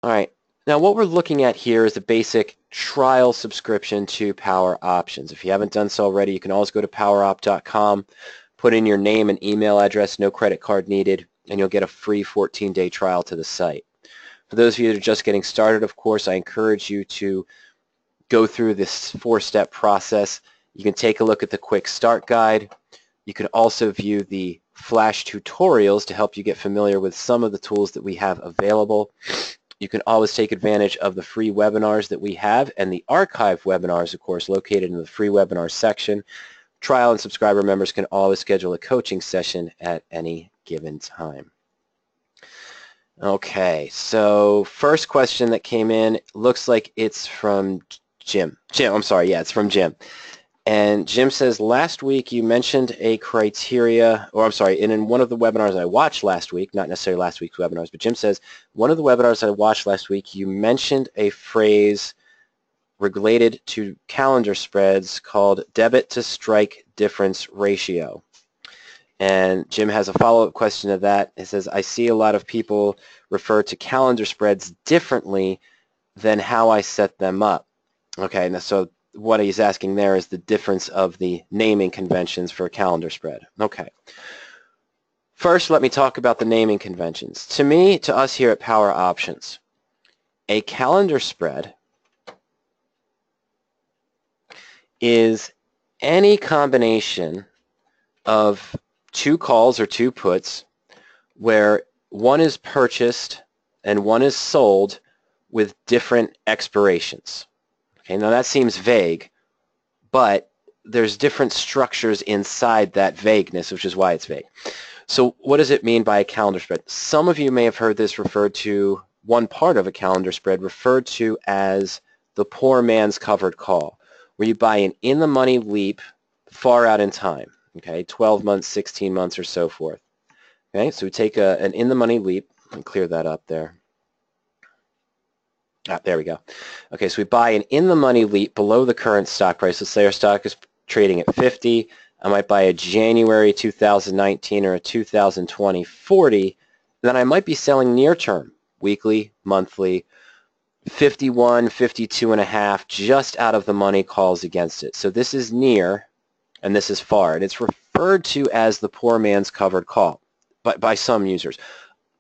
All right. Now what we're looking at here is a basic trial subscription to PowerOptions. If you haven't done so already, you can always go to powerop.com, put in your name and email address, no credit card needed, and you'll get a free 14-day trial to the site. For those of you that are just getting started, of course, I encourage you to go through this 4-step process. You can take a look at the quick start guide. You can also view the flash tutorials to help you get familiar with some of the tools that we have available. You can always take advantage of the free webinars that we have and the archive webinars, of course, located in the free webinars section. Trial and subscriber members can always schedule a coaching session at any given time. Okay, so first question that came in looks like it's from Jim. I'm sorry, yeah, it's from Jim. And Jim says, last week you mentioned a criteria, or I'm sorry, and in one of the webinars I watched last week, not necessarily last week's webinars, but Jim says, one of the webinars I watched last week, you mentioned a phrase related to calendar spreads called debit to strike difference ratio. And Jim has a follow-up question to that. It says, I see a lot of people refer to calendar spreads differently than how I set them up. Okay, now so what he's asking there is the difference of the naming conventions for a calendar spread. Okay. First, let me talk about the naming conventions. To us here at PowerOptions, a calendar spread is any combination of two calls or two puts where one is purchased and one is sold with different expirations. Okay, now that seems vague, but there's different structures inside that vagueness, which is why it's vague. So what does it mean by a calendar spread? Some of you may have heard this referred to, one part of a calendar spread referred to as the poor man's covered call, where you buy an in-the-money leap far out in time, okay, 12 months, 16 months, or so forth. Okay, so we take an in-the-money leap, and clear that up there. There we go. Okay, so we buy an in-the-money leap below the current stock price. Let's say our stock is trading at 50. I might buy a January 2019 or a 2020 40. Then I might be selling near-term, weekly, monthly, 51, 52 and a half, just out of the money calls against it. So this is near, and this is far, and it's referred to as the poor man's covered call by some users.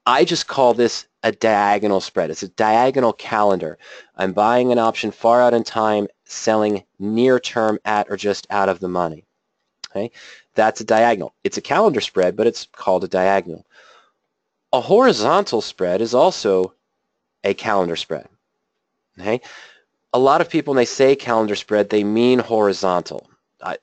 I just call this a diagonal spread. It's a diagonal calendar. I'm buying an option far out in time, selling near term at or just out of the money. Okay, that's a diagonal. It's a calendar spread, but it's called a diagonal. A horizontal spread is also a calendar spread. Okay, a lot of people, when they say calendar spread, they mean horizontal.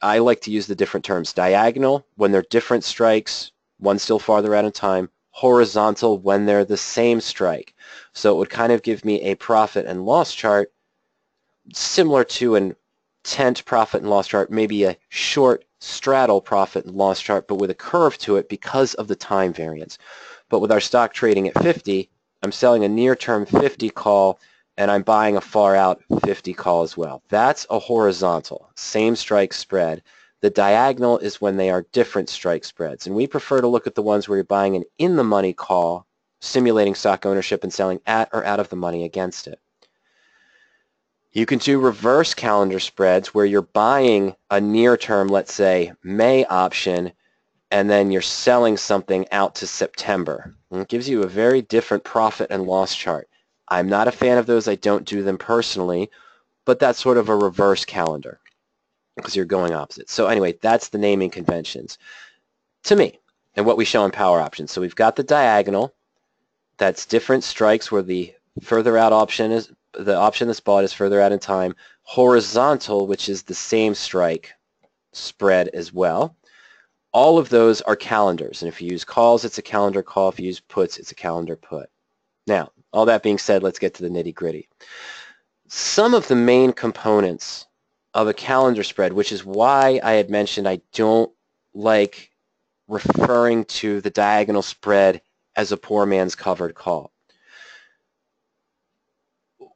I like to use the different terms. Diagonal, when they're different strikes, one still farther out in time. Horizontal, when they're the same strike. So it would kind of give me a profit and loss chart similar to an tent profit and loss chart, maybe a short straddle profit and loss chart, but with a curve to it because of the time variance. But with our stock trading at 50, I'm selling a near-term 50 call, and I'm buying a far-out 50 call as well. That's a horizontal, same strike spread. The diagonal is when they are different strike spreads, and we prefer to look at the ones where you're buying an in-the-money call, simulating stock ownership and selling at or out of the money against it. You can do reverse calendar spreads where you're buying a near-term, let's say, May option, and then you're selling something out to September. And it gives you a very different profit and loss chart. I'm not a fan of those. I don't do them personally, but that's sort of a reverse calendar because you're going opposite. So anyway, that's the naming conventions to me and what we show in PowerOptions. So we've got the diagonal. That's different strikes where the further out option is, the option that's bought is further out in time. Horizontal, which is the same strike spread as well. All of those are calendars. And if you use calls, it's a calendar call. If you use puts, it's a calendar put. Now, all that being said, let's get to the nitty-gritty. Some of the main components of a calendar spread, which is why I had mentioned I don't like referring to the diagonal spread as a poor man's covered call.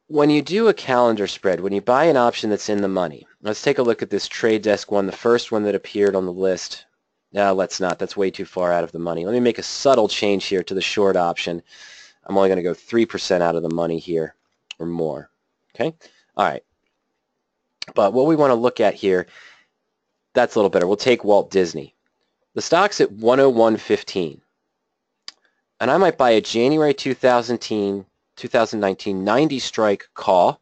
When you do a calendar spread, when you buy an option that's in the money, let's take a look at this trade desk one, the first one that appeared on the list. No, let's not. That's way too far out of the money. Let me make a subtle change here to the short option. I'm only going to go 3% out of the money here or more. Okay? All right. But what we want to look at here, that's a little better. We'll take Walt Disney. The stock's at 101.15. And I might buy a January 2019 90 strike call,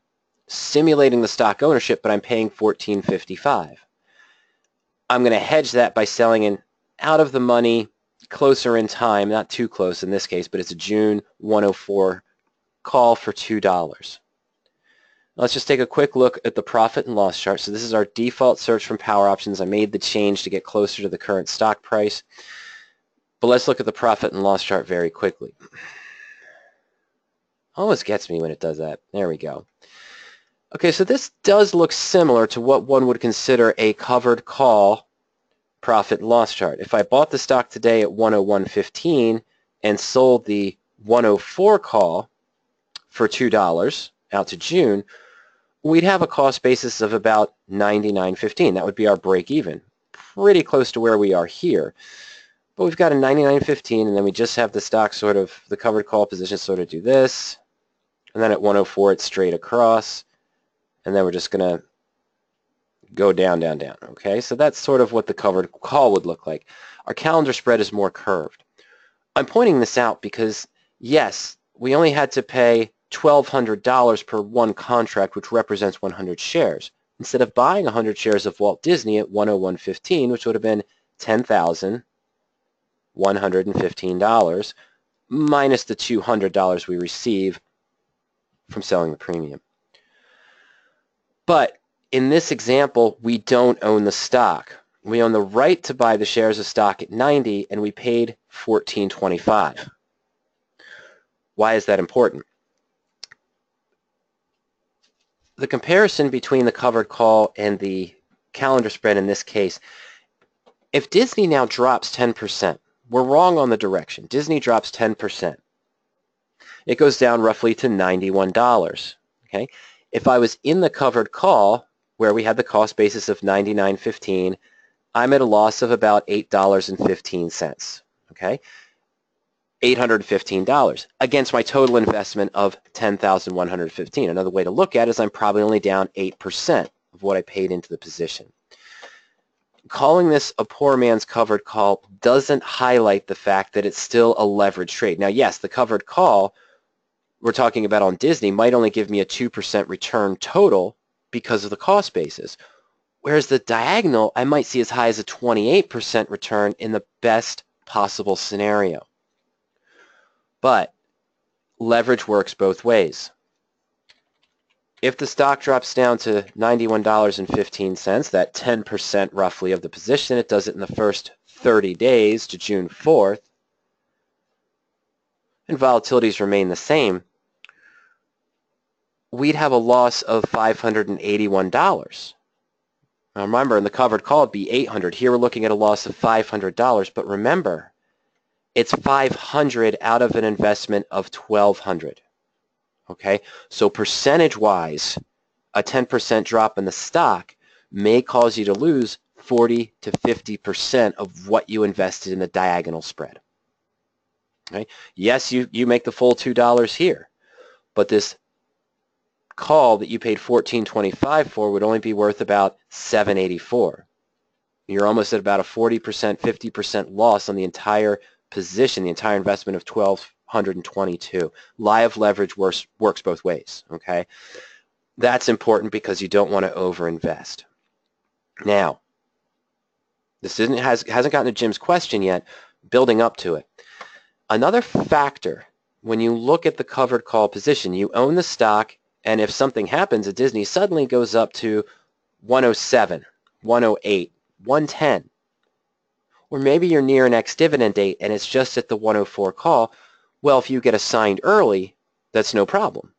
simulating the stock ownership, but I'm paying $14.55. I'm going to hedge that by selling an out of the money, closer in time, not too close in this case, but it's a June 104 call for $2. Let's just take a quick look at the profit and loss chart. So this is our default search from PowerOptions. I made the change to get closer to the current stock price. But let's look at the profit and loss chart very quickly. Always gets me when it does that. There we go. Okay, so this does look similar to what one would consider a covered call profit and loss chart. If I bought the stock today at 101.15 and sold the 104 call for $2 out to June, we'd have a cost basis of about 99.15. That would be our break even. Pretty close to where we are here. But we've got a 99.15, and then we just have the stock sort of, the covered call position sort of do this. And then at 104, it's straight across. And then we're just going to go down, down, down. Okay, so that's sort of what the covered call would look like. Our calendar spread is more curved. I'm pointing this out because, yes, we only had to pay $1,200 per one contract, which represents 100 shares. Instead of buying 100 shares of Walt Disney at 101.15, which would have been $10,115 minus the $200 we receive from selling the premium. But in this example, we don't own the stock. We own the right to buy the shares of stock at 90, and we paid $14.25. Why is that important? The comparison between the covered call and the calendar spread in this case, if Disney now drops 10%, we're wrong on the direction. Disney drops 10%. It goes down roughly to $91. Okay? If I was in the covered call, where we had the cost basis of $99.15, I'm at a loss of about $8.15. Okay? $815 against my total investment of $10,115. Another way to look at it is I'm probably only down 8% of what I paid into the position. Calling this a poor man's covered call doesn't highlight the fact that it's still a leveraged trade. Now, yes, the covered call we're talking about on Disney might only give me a 2% return total because of the cost basis, whereas the diagonal I might see as high as a 28% return in the best possible scenario. But leverage works both ways. If the stock drops down to $91.15, that 10% roughly of the position, it does it in the first 30 days to June 4th, and volatilities remain the same, we'd have a loss of $581. Now remember, in the covered call it'd be $800. Here we're looking at a loss of $500, but remember, it's $500 out of an investment of $1,200. Okay, so percentage-wise, a 10% drop in the stock may cause you to lose 40 to 50% of what you invested in the diagonal spread. Okay? Yes, you make the full $2 here, but this call that you paid $14.25 for would only be worth about $7.84. You're almost at about a 40%, 50% loss on the entire position, the entire investment of $1,222. Live leverage works both ways. Okay, that's important because you don't want to overinvest. Now, this hasn't gotten to Jim's question yet. Building up to it, another factor when you look at the covered call position, you own the stock, and if something happens at Disney, suddenly goes up to 107, 108, 110. Or maybe you're near an ex-dividend date and it's just at the 104 call. Well, if you get assigned early, that's no problem.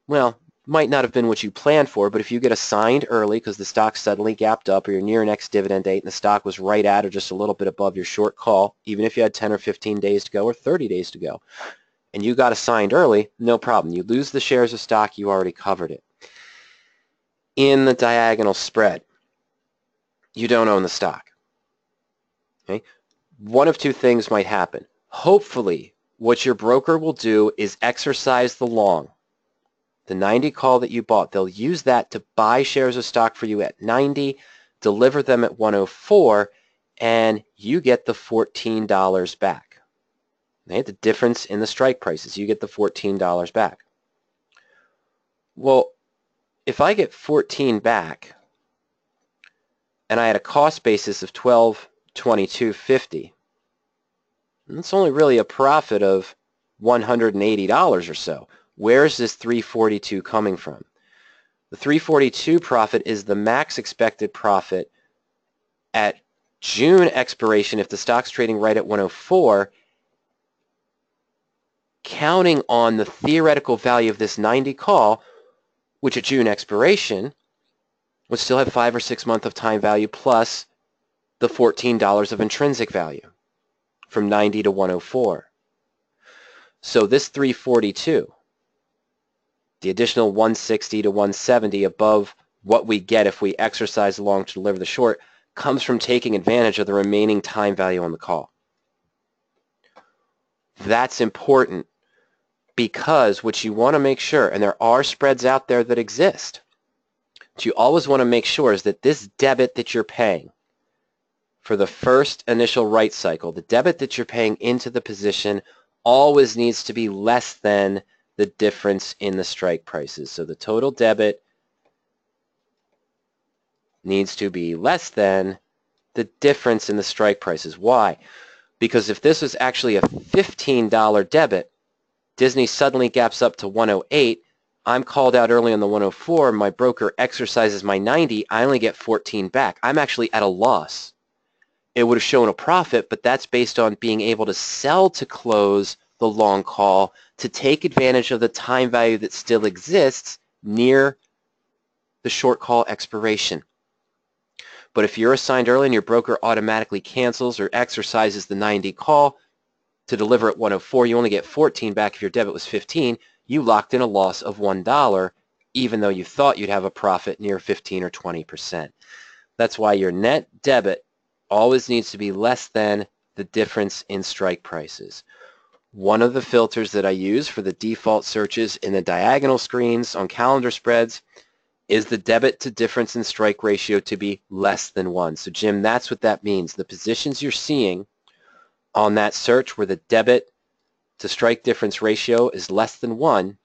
Well, might not have been what you planned for, but if you get assigned early because the stock suddenly gapped up or you're near an ex-dividend date and the stock was right at or just a little bit above your short call, even if you had 10 or 15 days to go or 30 days to go, and you got assigned early, no problem. You lose the shares of stock, you already covered it. In the diagonal spread, you don't own the stock. Okay? One of two things might happen. Hopefully, what your broker will do is exercise the long, the 90 call that you bought. They'll use that to buy shares of stock for you at 90, deliver them at 104, and you get the $14 back. Okay, the difference in the strike prices, you get the $14 back. Well, if I get 14 back and I had a cost basis of $12.2250, it's only really a profit of $180 or so. Where's this 342 coming from? The 342 profit is the max expected profit at June expiration if the stock's trading right at 104, counting on the theoretical value of this 90 call, which at June expiration would still have 5 or 6 months of time value plus the $14 of intrinsic value from 90 to 104. So this 342, the additional 160 to 170 above what we get if we exercise the long to deliver the short, comes from taking advantage of the remaining time value on the call. That's important because what you want to make sure, and there are spreads out there that exist, what you always want to make sure is that this debit that you're paying for the first initial right cycle, the debit that you're paying into the position always needs to be less than the difference in the strike prices. So the total debit needs to be less than the difference in the strike prices. Why? Because if this was actually a $15 debit, Disney suddenly gaps up to 108, I'm called out early on the 104, my broker exercises my 90, I only get 14 back. I'm actually at a loss. It would have shown a profit, but that's based on being able to sell to close the long call to take advantage of the time value that still exists near the short call expiration. But if you're assigned early and your broker automatically cancels or exercises the 90 call to deliver at 104, you only get 14 back if your debit was 15. You locked in a loss of $1, even though you thought you'd have a profit near 15 or 20%. That's why your net debit always needs to be less than the difference in strike prices. One of the filters that I use for the default searches in the diagonal screens on calendar spreads is the debit to difference in strike ratio to be less than 1. So Jim, that's what that means. The positions you're seeing on that search where the debit to strike difference ratio is less than 1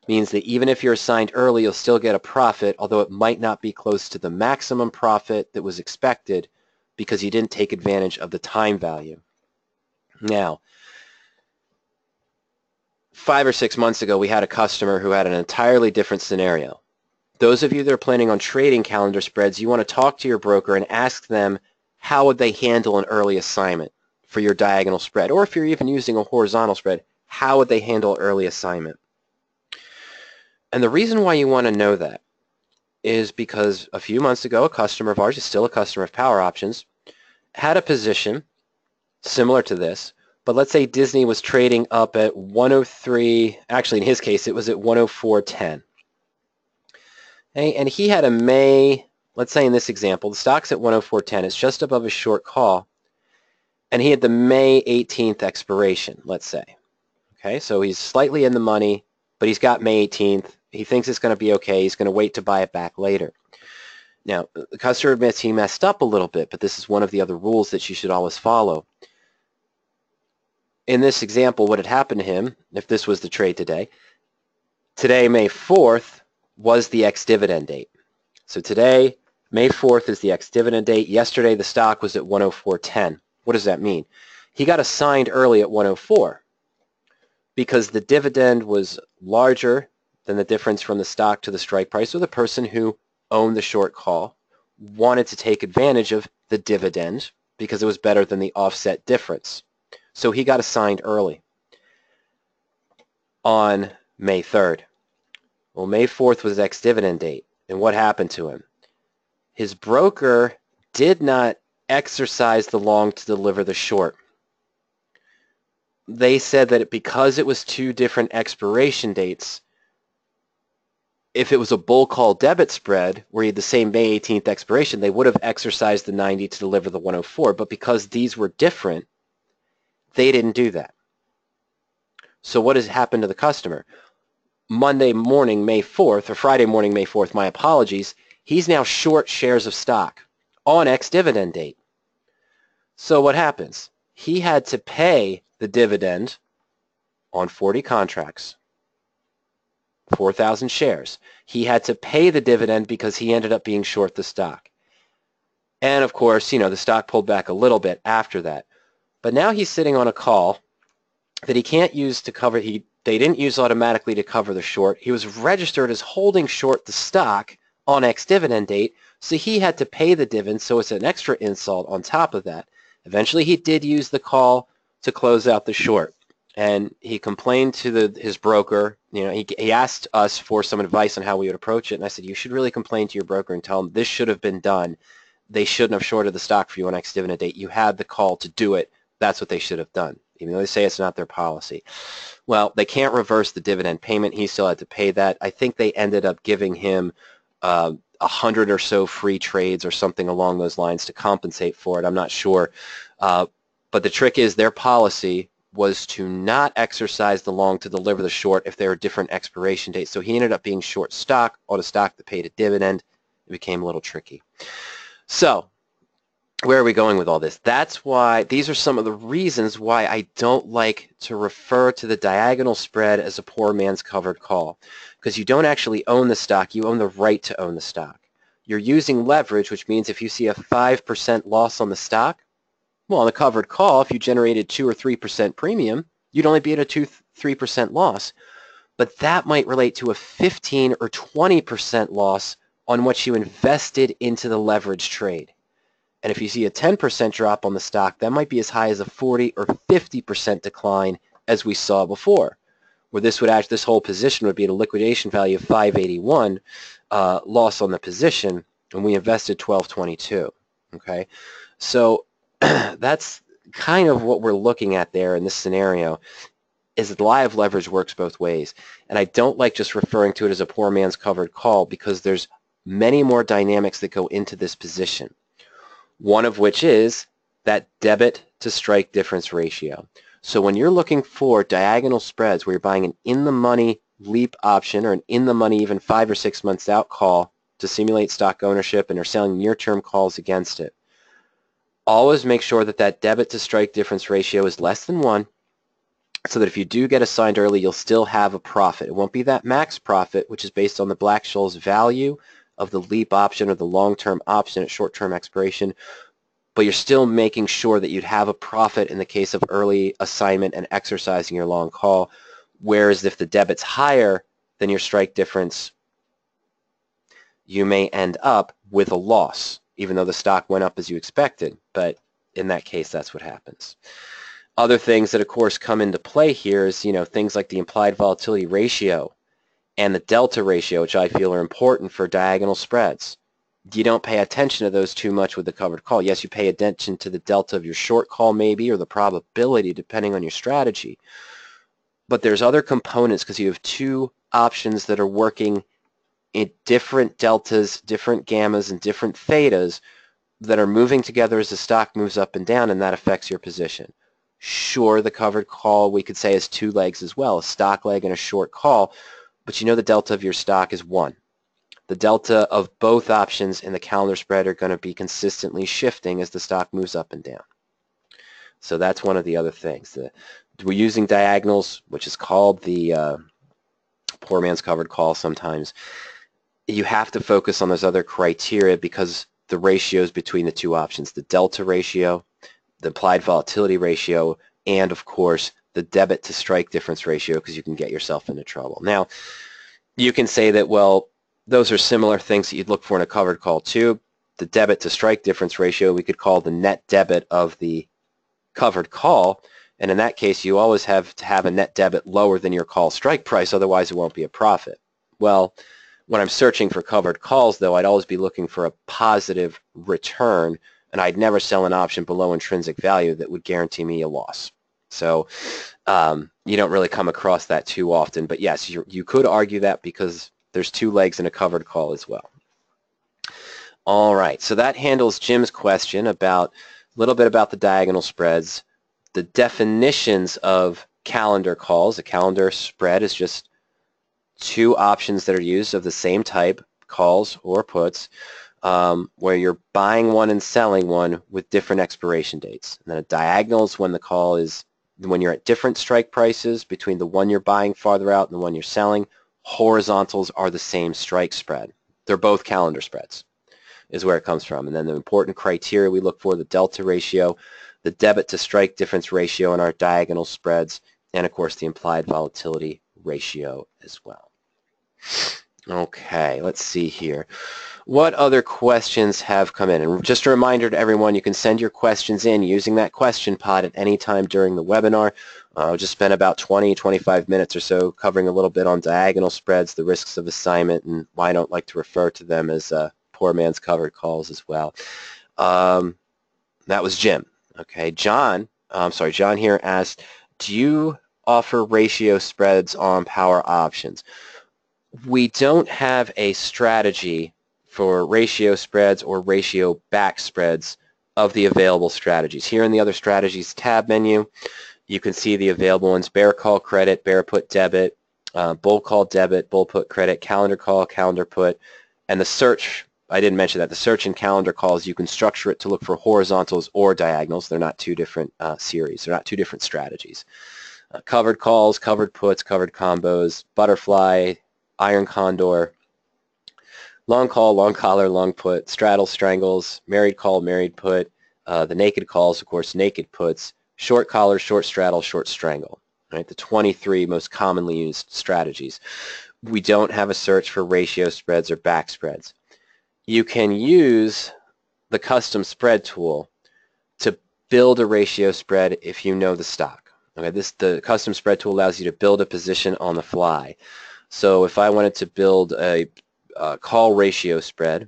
means that even if you're assigned early, you'll still get a profit, although it might not be close to the maximum profit that was expected because you didn't take advantage of the time value. Now, 5 or 6 months ago, we had a customer who had an entirely different scenario. Those of you that are planning on trading calendar spreads, you want to talk to your broker and ask them how would they handle an early assignment for your diagonal spread, or if you're even using a horizontal spread, how would they handle early assignment? And the reason why you want to know that is because a few months ago, a customer of ours, is still a customer of PowerOptions, had a position similar to this, but let's say Disney was trading up at 103, actually in his case it was at 104.10. Okay, and he had a May, let's say in this example, the stock's at 104.10, it's just above his short call, and he had the May 18th expiration, let's say. Okay, so he's slightly in the money, but he's got May 18th. He thinks it's going to be okay. He's going to wait to buy it back later. Now, the customer admits he messed up a little bit, but this is one of the other rules that you should always follow. In this example, what had happened to him, if this was the trade today, May 4th, was the ex-dividend date. So today, May 4th is the ex-dividend date. Yesterday, the stock was at 104.10. What does that mean? He got assigned early at 104 because the dividend was larger than the difference from the stock to the strike price, or the person who owned the short call wanted to take advantage of the dividend because it was better than the offset difference. So he got assigned early on May 3rd. Well, May 4th was ex-dividend date, and what happened to him? His broker did not exercise the long to deliver the short. They said that because it was two different expiration dates, if it was a bull call debit spread where you had the same May 18th expiration, they would have exercised the 90 to deliver the 104, but because these were different, they didn't do that. So what has happened to the customer? Monday morning, May 4th, or Friday morning, May 4th, my apologies, he's now short shares of stock on ex-dividend date. So what happens? He had to pay the dividend on 40 contracts, 4,000 shares. He had to pay the dividend because he ended up being short the stock. And of course, the stock pulled back a little bit after that. But now he's sitting on a call that he can't use to cover, they didn't use automatically to cover the short. He was registered as holding short the stock on ex-dividend date, so he had to pay the dividend, so it's an extra insult on top of that. Eventually he did use the call to close out the short, and he complained to his broker. He asked us for some advice on how we would approach it, and I said, you should really complain to your broker and tell him this should have been done. They shouldn't have shorted the stock for you on ex-dividend date. You had the call to do it. That's what they should have done, even though they say it's not their policy. Well, they can't reverse the dividend payment. He still had to pay that. I think they ended up giving him 100 or so free trades or something along those lines to compensate for it. I'm not sure. But the trick is their policy was to not exercise the long to deliver the short if there were different expiration dates. So he ended up being short stock on a stock that paid a dividend. It became a little tricky. So where are we going with all this? That's why these are some of the reasons why I don't like to refer to the diagonal spread as a poor man's covered call, because you don't actually own the stock, you own the right to own the stock. You're using leverage, which means if you see a 5% loss on the stock, well, on the covered call, if you generated 2 or 3% premium, you'd only be at a 2-3% loss. But that might relate to a 15 or 20% loss on what you invested into the leverage trade. And if you see a 10% drop on the stock, that might be as high as a 40 or 50% decline, as we saw before, where this whole position would be at a liquidation value of 581 loss on the position, and we invested 1222. Okay, so that's kind of what we're looking at there in this scenario. Is that the live leverage works both ways, and I don't like just referring to it as a poor man's covered call, because there's many more dynamics that go into this position. One of which is that debit to strike difference ratio. So when you're looking for diagonal spreads where you're buying an in-the-money leap option or an in-the-money even 5 or 6 months out call to simulate stock ownership and are selling near-term calls against it, always make sure that that debit to strike difference ratio is less than 1, so that if you do get assigned early, you'll still have a profit. It won't be that max profit, which is based on the Black-Scholes value of the leap option or the long-term option at short-term expiration, but you're still making sure that you'd have a profit in the case of early assignment and exercising your long call, whereas if the debit's higher than your strike difference, you may end up with a loss, even though the stock went up as you expected, but in that case, that's what happens. Other things that, of course, come into play here is, things like the implied volatility ratio and the delta ratio, which I feel are important for diagonal spreads. You don't pay attention to those too much with the covered call. Yes, you pay attention to the delta of your short call maybe, or the probability depending on your strategy. But there's other components, because you have two options that are working in different deltas, different gammas, and different thetas that are moving together as the stock moves up and down, and that affects your position. Sure, the covered call we could say has two legs as well, a stock leg and a short call, but the delta of your stock is 1. The delta of both options in the calendar spread are going to be consistently shifting as the stock moves up and down. So that's one of the other things. We're using diagonals, which is called the poor man's covered call sometimes. You have to focus on those other criteria, because the ratios between the two options, the delta ratio, the implied volatility ratio, and of course the debit to strike difference ratio, because you can get yourself into trouble. Now, you can say that, well, those are similar things that you'd look for in a covered call too. The debit to strike difference ratio we could call the net debit of the covered call, and in that case you always have to have a net debit lower than your call strike price, otherwise it won't be a profit. Well, when I'm searching for covered calls, though, I'd always be looking for a positive return, and I'd never sell an option below intrinsic value that would guarantee me a loss. So you don't really come across that too often, but yes, you could argue that, because there's two legs in a covered call as well. All right, so that handles Jim's question about a little bit about the diagonal spreads, the definitions of calendar calls. A calendar spread is just two options that are used of the same type, calls or puts, where you're buying one and selling one with different expiration dates. And then a diagonal is when the call is when you're at different strike prices between the one you're buying farther out and the one you're selling. Horizontals are the same strike spread. They're both calendar spreads, is where it comes from. And then the important criteria we look for, the delta ratio, the debit to strike difference ratio in our diagonal spreads, and of course the implied volatility ratio as well. Okay, let's see here. What other questions have come in? And just a reminder to everyone, you can send your questions in using that question pod at any time during the webinar. I'll just spend about 20-25 minutes or so covering a little bit on diagonal spreads, the risks of assignment, and why I don't like to refer to them as poor man's covered calls as well. That was Jim. Okay, John here asked, do you offer ratio spreads on PowerOptions? We don't have a strategy for ratio spreads or ratio back spreads of the available strategies. Here in the other strategies tab menu, you can see the available ones: bear call credit, bear put debit, bull call debit, bull put credit, calendar call, calendar put, and the search. I didn't mention that. The search and calendar calls, you can structure it to look for horizontals or diagonals. They're not two different series. They're not two different strategies. Covered calls, covered puts, covered combos, butterfly, Iron Condor, long call, long collar, long put, straddle, strangles, married call, married put, the naked calls, of course, naked puts, short collar, short straddle, short strangle, right? The 23 most commonly used strategies. We don't have a search for ratio spreads or back spreads. You can use the custom spread tool to build a ratio spread if you know the stock. Okay, the custom spread tool allows you to build a position on the fly. So if I wanted to build a call ratio spread,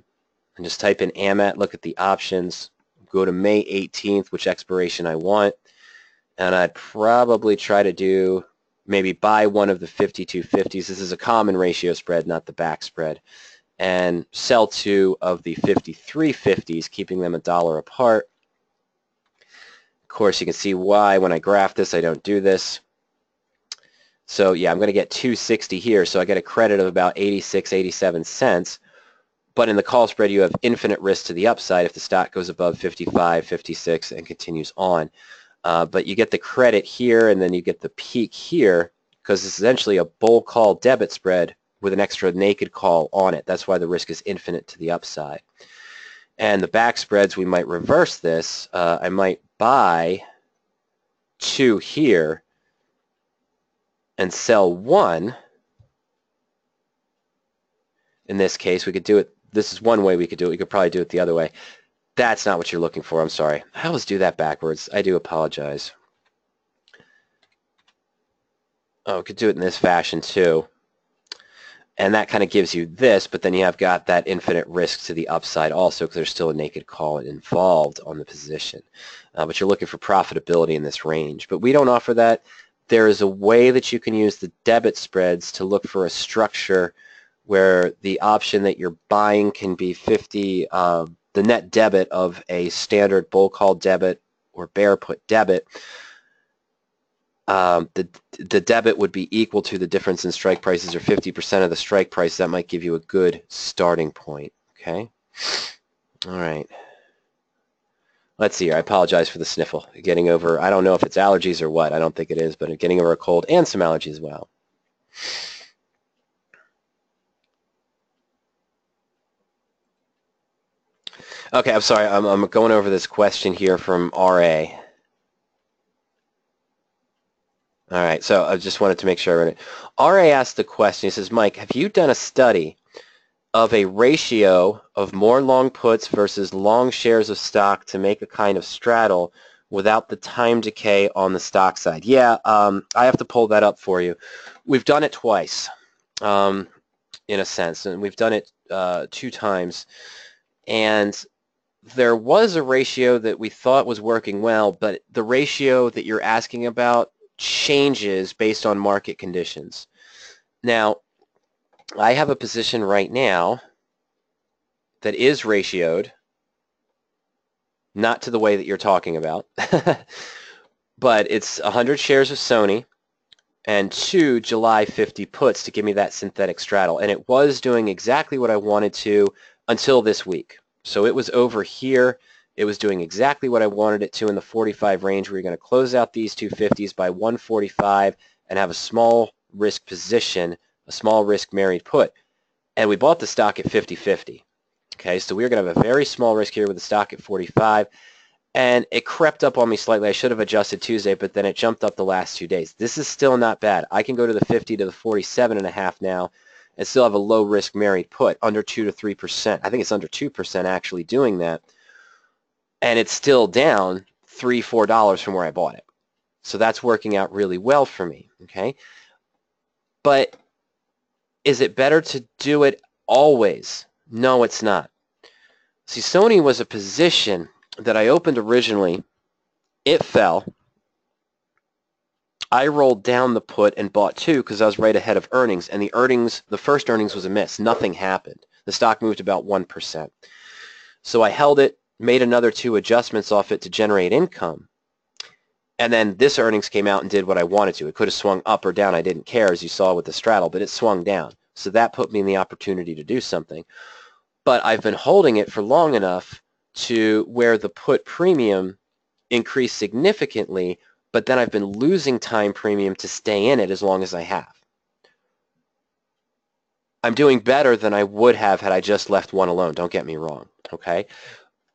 and just type in AMAT, look at the options, go to May 18th, which expiration I want, and I'd probably try to do maybe buy one of the 5250s. This is a common ratio spread, not the back spread, and sell two of the 5350s, keeping them $1 apart. Of course, you can see why when I graph this, I don't do this. So yeah, I'm going to get 260 here, so I get a credit of about 86, 87 cents. But in the call spread, you have infinite risk to the upside if the stock goes above 55, 56, and continues on. But you get the credit here, and then you get the peak here, because it's essentially a bull call debit spread with an extra naked call on it. That's why the risk is infinite to the upside. And the back spreads, we might reverse this. I might buy two here and sell one. In this case, we could do it. This is one way we could do it. We could probably do it the other way. That's not what you're looking for. I'm sorry. I always do that backwards. I do apologize. Oh, we could do it in this fashion too. And that kind of gives you this, but then you have got that infinite risk to the upside also, because there's still a naked call involved on the position. But you're looking for profitability in this range. But we don't offer that. There is a way that you can use the debit spreads to look for a structure where the option that you're buying can be 50, the net debit of a standard bull call debit or bear put debit. The debit would be equal to the difference in strike prices, or 50% of the strike price. That might give you a good starting point. Okay. All right. Let's see here. I apologize for the sniffle. Getting over, I don't know if it's allergies or what. I don't think it is, but getting over a cold and some allergies as well. Okay, I'm sorry. I'm going over this question here from RA. All right, so I just wanted to make sure I read it. RA asked the question. He says, Mike, have you done a study of a ratio of more long puts versus long shares of stock to make a kind of straddle without the time decay on the stock side? Yeah, I have to pull that up for you. We've done it twice, in a sense, and we've done it 2 times. And there was a ratio that we thought was working well, but the ratio that you're asking about changes based on market conditions. Now, I have a position right now that is ratioed, not to the way that you're talking about, but it's 100 shares of Sony and 2 July 50 puts to give me that synthetic straddle. And it was doing exactly what I wanted to until this week. So it was over here. It was doing exactly what I wanted it to in the 45 range. We were going to close out these 250s by 145 and have a small risk position, a small risk married put. And we bought the stock at 50-50. Okay, so we were going to have a very small risk here with the stock at 45. And it crept up on me slightly. I should have adjusted Tuesday, but then it jumped up the last 2 days. This is still not bad. I can go to the 50 to the 47.5 now and still have a low risk married put, under 2 to 3%. I think it's under 2% actually doing that. And it's still down $3, $4 from where I bought it. So that's working out really well for me. Okay, but is it better to do it always? No, it's not. See, Sony was a position that I opened originally. It fell. I rolled down the put and bought 2 because I was right ahead of earnings, and the first earnings was a miss. Nothing happened. The stock moved about 1%. So I held it, made another 2 adjustments off it to generate income, and then this earnings came out and did what I wanted to. It could have swung up or down. I didn't care, as you saw with the straddle, but it swung down. So that put me in the opportunity to do something. But I've been holding it for long enough to where the put premium increased significantly, but then I've been losing time premium to stay in it as long as I have. I'm doing better than I would have had I just left one alone, don't get me wrong, okay?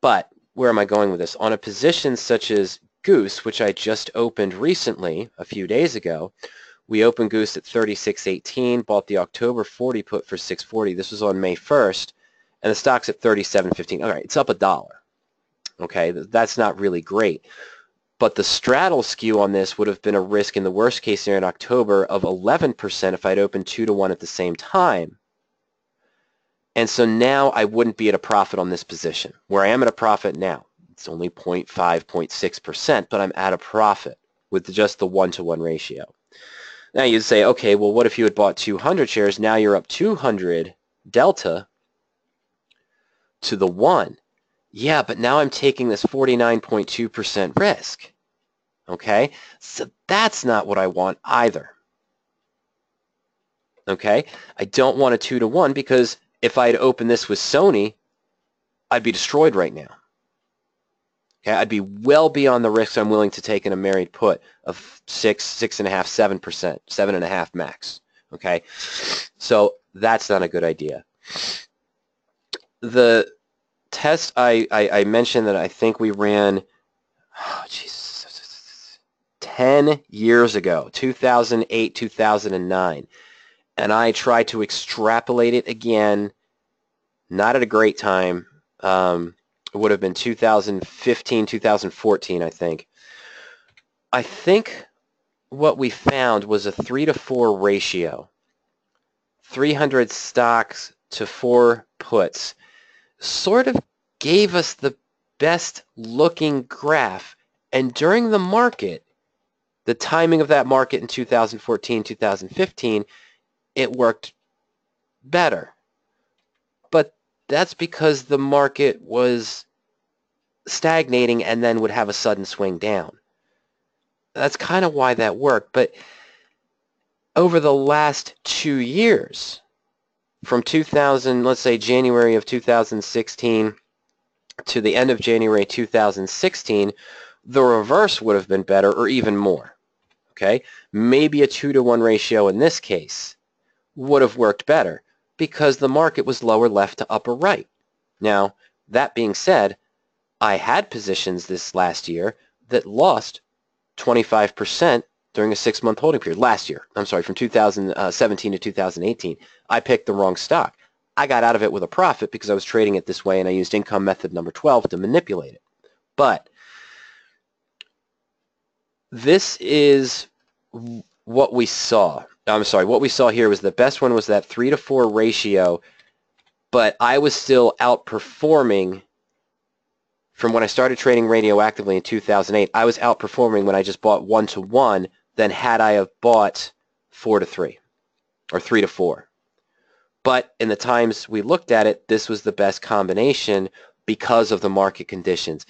But where am I going with this? On a position such as Goose, which I just opened recently, a few days ago, we opened Goose at 36.18, bought the October 40 put for 640. This was on May 1st. And the stock's at 37.15. All right, it's up $1. Okay, that's not really great. But the straddle skew on this would have been a risk in the worst case scenario in October of 11% if I'd opened 2 to 1 at the same time. And so now I wouldn't be at a profit on this position, where I am at a profit now. It's only 0.5, 0.6%, but I'm at a profit with just the 1-to-1 ratio. Now you'd say, okay, well, what if you had bought 200 shares? Now you're up 200 delta to the 1. Yeah, but now I'm taking this 49.2% risk. Okay? So that's not what I want either. Okay? I don't want a 2 to 1 because if I had opened this with Sony, I'd be destroyed right now. Okay? I'd be well beyond the risks I'm willing to take in a married put of 6, 6.5, 7%, 7.5 max. Okay? So that's not a good idea. The test I mentioned that I think we ran 10 years ago, 2008, 2009, and I tried to extrapolate it again, not at a great time. It would have been 2015, 2014, I think. I think what we found was a 3 to 4 ratio, 300 stocks to 4 puts. Sort of gave us the best looking graph, and during the market, the timing of that market in 2014, 2015, it worked better. But that's because the market was stagnating and then would have a sudden swing down. That's kind of why that worked. But over the last 2 years, from 2000, let's say January of 2016 to the end of January 2016, the reverse would have been better or even more. Okay? Maybe a 2 to 1 ratio in this case would have worked better because the market was lower left to upper right. Now, that being said, I had positions this last year that lost 25% during a 6-month holding period. Last year, I'm sorry, from 2017 to 2018. I picked the wrong stock. I got out of it with a profit because I was trading it this way and I used income method number 12 to manipulate it. But this is what we saw. I'm sorry, what we saw here was the best one was that 3 to 4 ratio, but I was still outperforming from when I started trading radioactively in 2008. I was outperforming when I just bought 1 to 1 than had I have bought 4 to 3 or 3 to 4. But in the times we looked at it, this was the best combination because of the market conditions.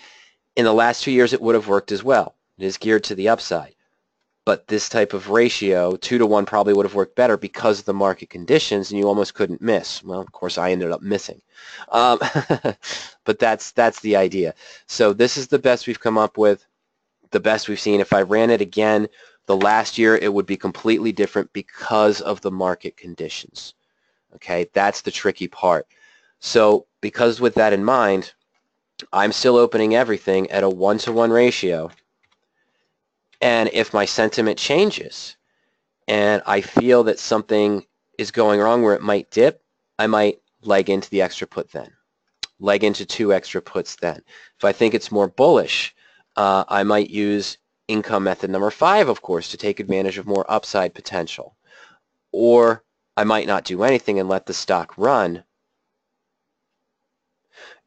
In the last 2 years, it would have worked as well. It is geared to the upside. But this type of ratio, 2-to-1, probably would have worked better because of the market conditions, and you almost couldn't miss. Well, of course, I ended up missing. But that's the idea. So this is the best we've come up with, the best we've seen. If I ran it again the last year, it would be completely different because of the market conditions. Okay, that's the tricky part. So because with that in mind, I'm still opening everything at a 1-to-1 ratio. And if my sentiment changes and I feel that something is going wrong where it might dip, I might leg into the extra put then. Leg into 2 extra puts then. If I think it's more bullish, I might use income method number 5, of course, to take advantage of more upside potential. Or I might not do anything and let the stock run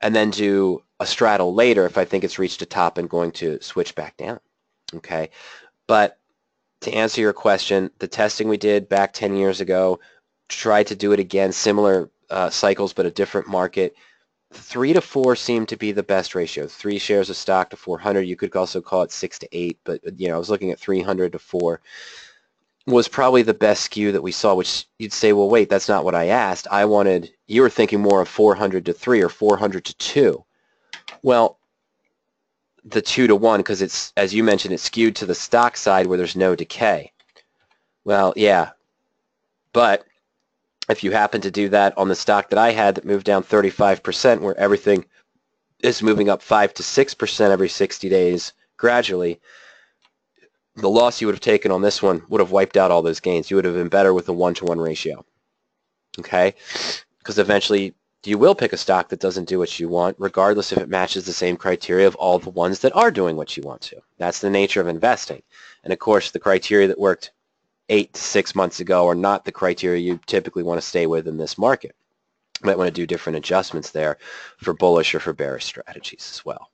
and then do a straddle later if I think it's reached a top and going to switch back down. Okay, but to answer your question, the testing we did back 10 years ago, tried to do it again, similar cycles but a different market. 3 to 4 seemed to be the best ratio. 3 shares of stock to 400. You could also call it 6 to 8, but I was looking at 300 to 4 was probably the best skew that we saw, which you'd say, well, wait, that's not what I asked. You were thinking more of 400 to 3 or 400 to 2. Well, the 2-to-1, because it's, as you mentioned, it's skewed to the stock side where there's no decay. Well, yeah, but if you happen to do that on the stock that I had that moved down 35%, where everything is moving up 5 to 6% every 60 days gradually, the loss you would have taken on this one would have wiped out all those gains. You would have been better with a 1-to-1 ratio, okay? Because eventually you will pick a stock that doesn't do what you want, regardless if it matches the same criteria of all the ones that are doing what you want to. That's the nature of investing. And of course, the criteria that worked 8 to 6 months ago are not the criteria you typically want to stay with in this market. You might want to do different adjustments there for bullish or for bearish strategies as well.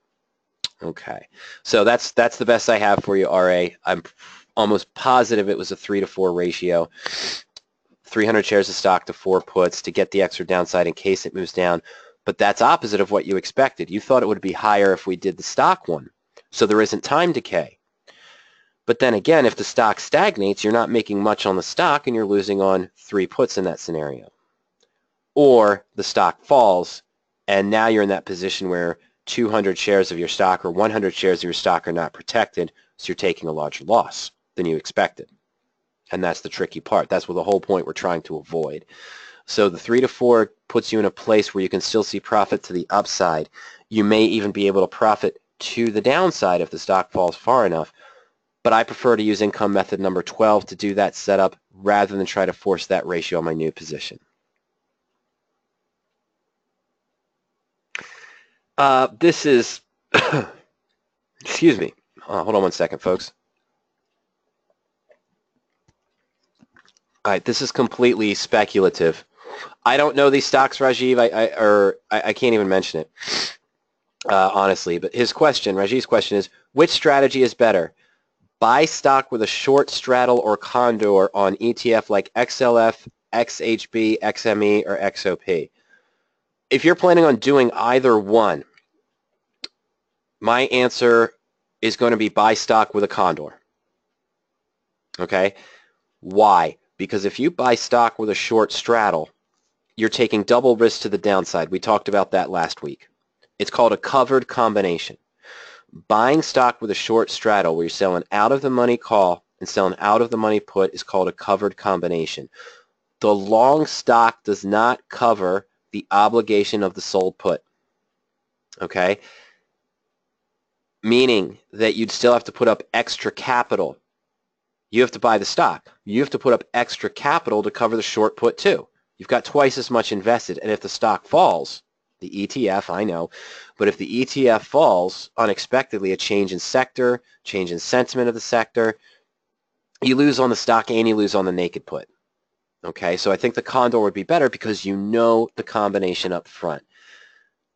Okay, so that's the best I have for you, RA. I'm almost positive it was a 3 to 4 ratio. 300 shares of stock to 4 puts to get the extra downside in case it moves down. But that's opposite of what you expected. You thought it would be higher if we did the stock one. So there isn't time decay. But then again, if the stock stagnates, you're not making much on the stock and you're losing on 3 puts in that scenario. Or the stock falls and now you're in that position where 200 shares of your stock or 100 shares of your stock are not protected, so you're taking a larger loss than you expected. And that's the tricky part. That's what the whole point we're trying to avoid. So the 3 to 4 puts you in a place where you can still see profit to the upside. You may even be able to profit to the downside if the stock falls far enough. But I prefer to use income method number 12 to do that setup rather than try to force that ratio on my new position. This is, excuse me, hold on one second, folks. All right, this is completely speculative. I don't know these stocks, Rhajiv. I can't even mention it, honestly. But Rhajiv's question is, which strategy is better? Buy stock with a short straddle or condor on ETF like XLF, XHB, XME, or XOP. If you're planning on doing either one, my answer is going to be buy stock with a condor. Okay? Why? Because if you buy stock with a short straddle, you're taking double risk to the downside. We talked about that last week. It's called a covered combination. Buying stock with a short straddle where you're selling out of the money call and selling out of the money put is called a covered combination. The long stock does not cover the obligation of the sold put. Okay? Meaning that you'd still have to put up extra capital. You have to buy the stock. You have to put up extra capital to cover the short put too. You've got twice as much invested. And if the stock falls, the ETF, I know, but if the ETF falls unexpectedly, a change in sector, change in sentiment of the sector, you lose on the stock and you lose on the naked put. Okay, so I think the Condor would be better because you know the combination up front.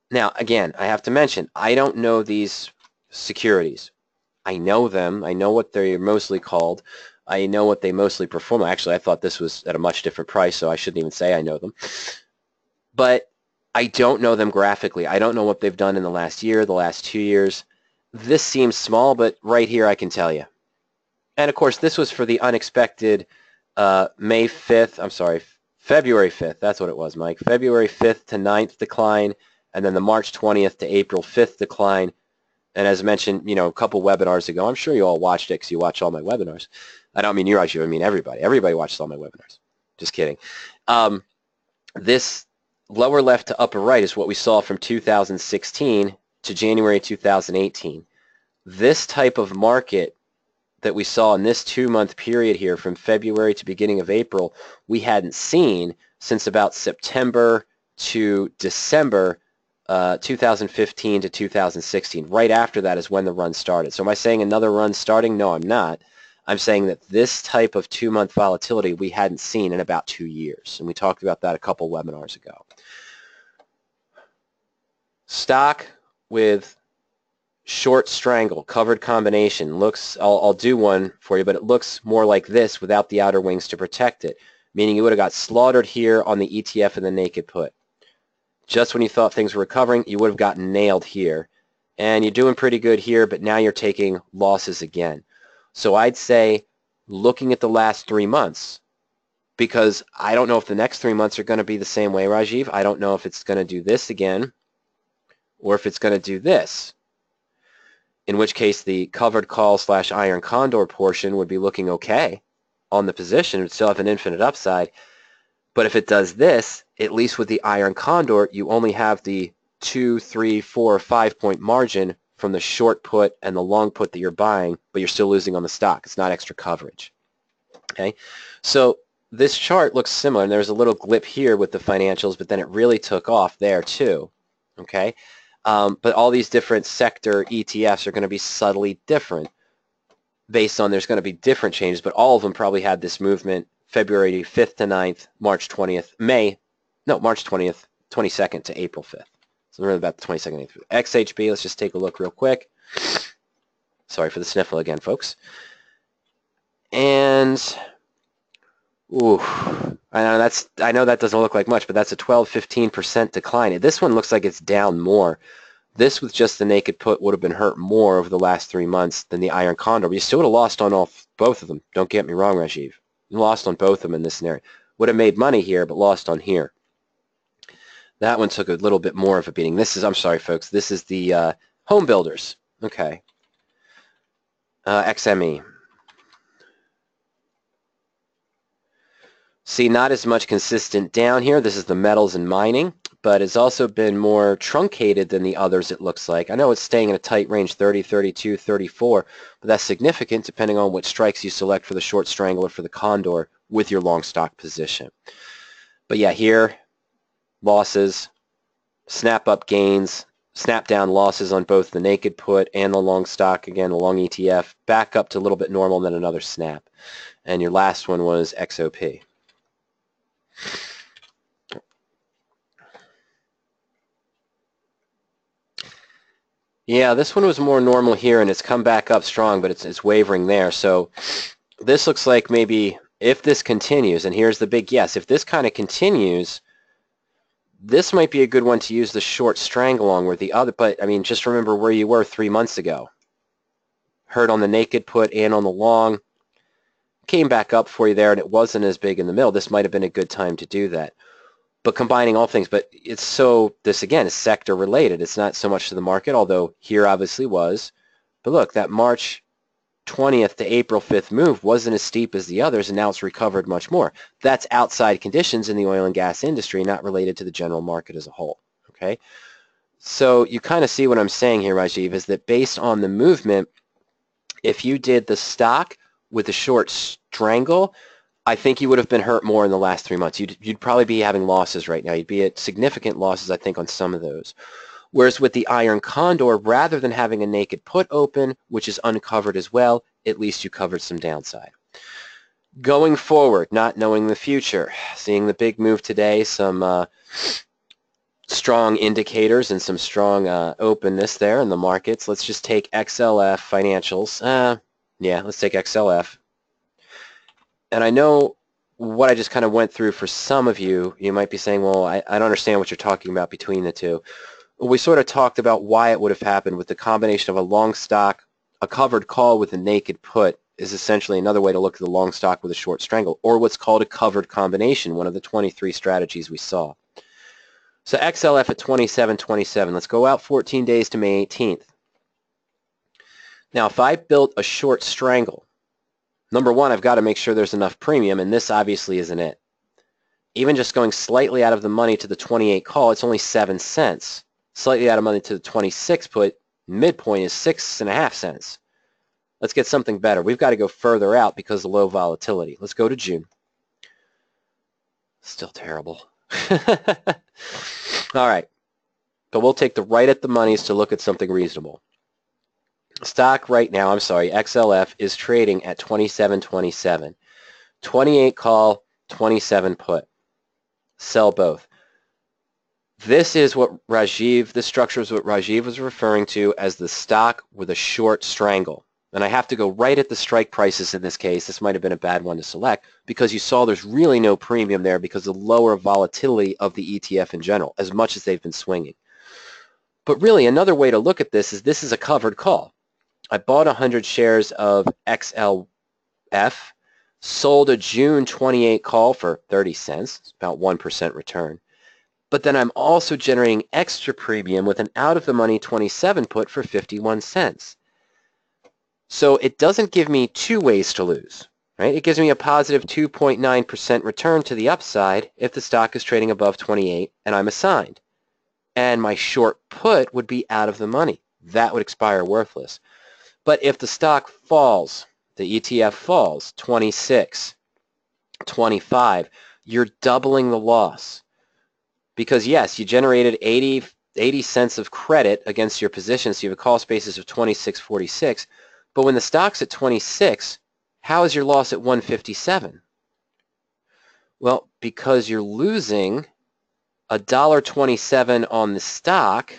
Now, again, I have to mention, I don't know these securities. I know them. I know what they're mostly called. I know what they mostly perform. Actually, I thought this was at a much different price, so I shouldn't even say I know them. But I don't know them graphically. I don't know what they've done in the last year, the last 2 years. This seems small, but right here I can tell you. And of course, this was for the unexpected February 5th. That's what it was, Mike. February 5th to 9th decline, and then the March 20th to April 5th decline. And as mentioned, a couple webinars ago, I'm sure you all watched it because you watch all my webinars. I don't mean you, Rhajiv, I mean everybody. Everybody watches all my webinars. Just kidding. This lower left to upper right is what we saw from 2016 to January 2018. This type of market that we saw in this 2-month period here from February to beginning of April, we hadn't seen since about September to December 2015 to 2016. Right after that is when the run started. So am I saying another run starting? No, I'm not. I'm saying that this type of 2-month volatility we hadn't seen in about 2 years. And we talked about that a couple webinars ago. Stock with short strangle, covered combination, looks, I'll do one for you, but it looks more like this without the outer wings to protect it, meaning you would have got slaughtered here on the ETF and the naked put. Just when you thought things were recovering, you would have gotten nailed here. And you're doing pretty good here, but now you're taking losses again. So I'd say looking at the last 3 months, because I don't know if the next 3 months are going to be the same way, Rhajiv. I don't know if it's going to do this again or if it's going to do this. In which case the covered call / Iron Condor portion would be looking okay on the position. It would still have an infinite upside. But if it does this, at least with the Iron Condor, you only have the 2, 3, 4, or 5 point margin from the short put and the long put that you're buying, but you're still losing on the stock. It's not extra coverage. Okay, so this chart looks similar, and there's a little blip here with the financials, but then it really took off there too. Okay. But all these different sector ETFs are going to be subtly different based on there's going to be different changes, but all of them probably had this movement February 5th to 9th, March 20th, March 20th, 22nd to April 5th. So we're about the 22nd. XHB, let's just take a look real quick. Sorry for the sniffle again, folks. And, ooh, I know that doesn't look like much, but that's a 12-15% decline. This one looks like it's down more. This with just the naked put would have been hurt more over the last 3 months than the Iron Condor. But you still would have lost on both of them. Don't get me wrong, Rhajiv. You lost on both of them in this scenario. Would have made money here, but lost on here. That one took a little bit more of a beating. This is, I'm sorry, folks, this is the home builders. Okay. XME. See, not as much consistent down here. This is the metals and mining, but it's also been more truncated than the others, it looks like. I know it's staying in a tight range, 30, 32, 34, but that's significant depending on what strikes you select for the short strangle or for the condor with your long stock position. But yeah, here, losses, snap up gains, snap down losses on both the naked put and the long stock, again, the long ETF, back up to a little bit normal and then another snap. And your last one was XOP. Yeah, this one was more normal here, and it's come back up strong, but it's wavering there. So this looks like maybe if this continues, and here's the big yes, if this kind of continues, this might be a good one to use the short strangle along with the other, but I mean, just remember where you were 3 months ago. Hurt on the naked put and on the long. Came back up for you there, and it wasn't as big in the middle. This might have been a good time to do that. But combining all things, but it's so, this again is sector related. It's not so much to the market, although here obviously was. But look, that March 20th to April 5th move wasn't as steep as the others, and now it's recovered much more. That's outside conditions in the oil and gas industry, not related to the general market as a whole. Okay, so you kind of see what I'm saying here, Rhajiv, is that based on the movement, if you did the stock with a short strangle, I think you would have been hurt more in the last 3 months. You'd probably be having losses right now. You'd be at significant losses, I think, on some of those. Whereas with the Iron Condor, rather than having a naked put open, which is uncovered as well, at least you covered some downside. Going forward, not knowing the future, seeing the big move today, some strong indicators and some strong openness there in the markets. Let's just take XLF financials. Yeah, let's take XLF. And I know what I just kind of went through for some of you, you might be saying, well, I don't understand what you're talking about between the two. We sort of talked about why it would have happened with the combination of a long stock, a covered call with a naked put. is essentially another way to look at the long stock with a short strangle, or what's called a covered combination, one of the 23 strategies we saw. So XLF at 27.27. Let's go out 14 days to May 18th. Now, if I built a short strangle, number one, I've got to make sure there's enough premium, and this obviously isn't it. Even just going slightly out of the money to the 28 call, it's only 7 cents. Slightly out of money to the 26 put, midpoint is 6.5 cents. Let's get something better. We've got to go further out because of low volatility. Let's go to June. Still terrible. All right. But we'll take the right at the monies to look at something reasonable. Stock right now, XLF is trading at 27.27. 28 call, 27 put. Sell both. This is what Rhajiv, this structure is what Rhajiv was referring to as the stock with a short strangle. And I have to go right at the strike prices in this case. This might have been a bad one to select because you saw there's really no premium there because of the lower volatility of the ETF in general, as much as they've been swinging. But really, another way to look at this is a covered call. I bought 100 shares of XLF, sold a June 28 call for 30 cents, it's about 1% return. But then I'm also generating extra premium with an out-of-the-money 27 put for 51 cents. So it doesn't give me two ways to lose, right? It gives me a positive 2.9% return to the upside if the stock is trading above 28 and I'm assigned. And my short put would be out of the money. That would expire worthless. But if the stock falls, the ETF falls 26, 25, you're doubling the loss. Because yes, you generated 80 cents of credit against your position, so you have a cost basis of 26.46. But when the stock's at 26, how is your loss at 157? Well, because you're losing $1.27 on the stock.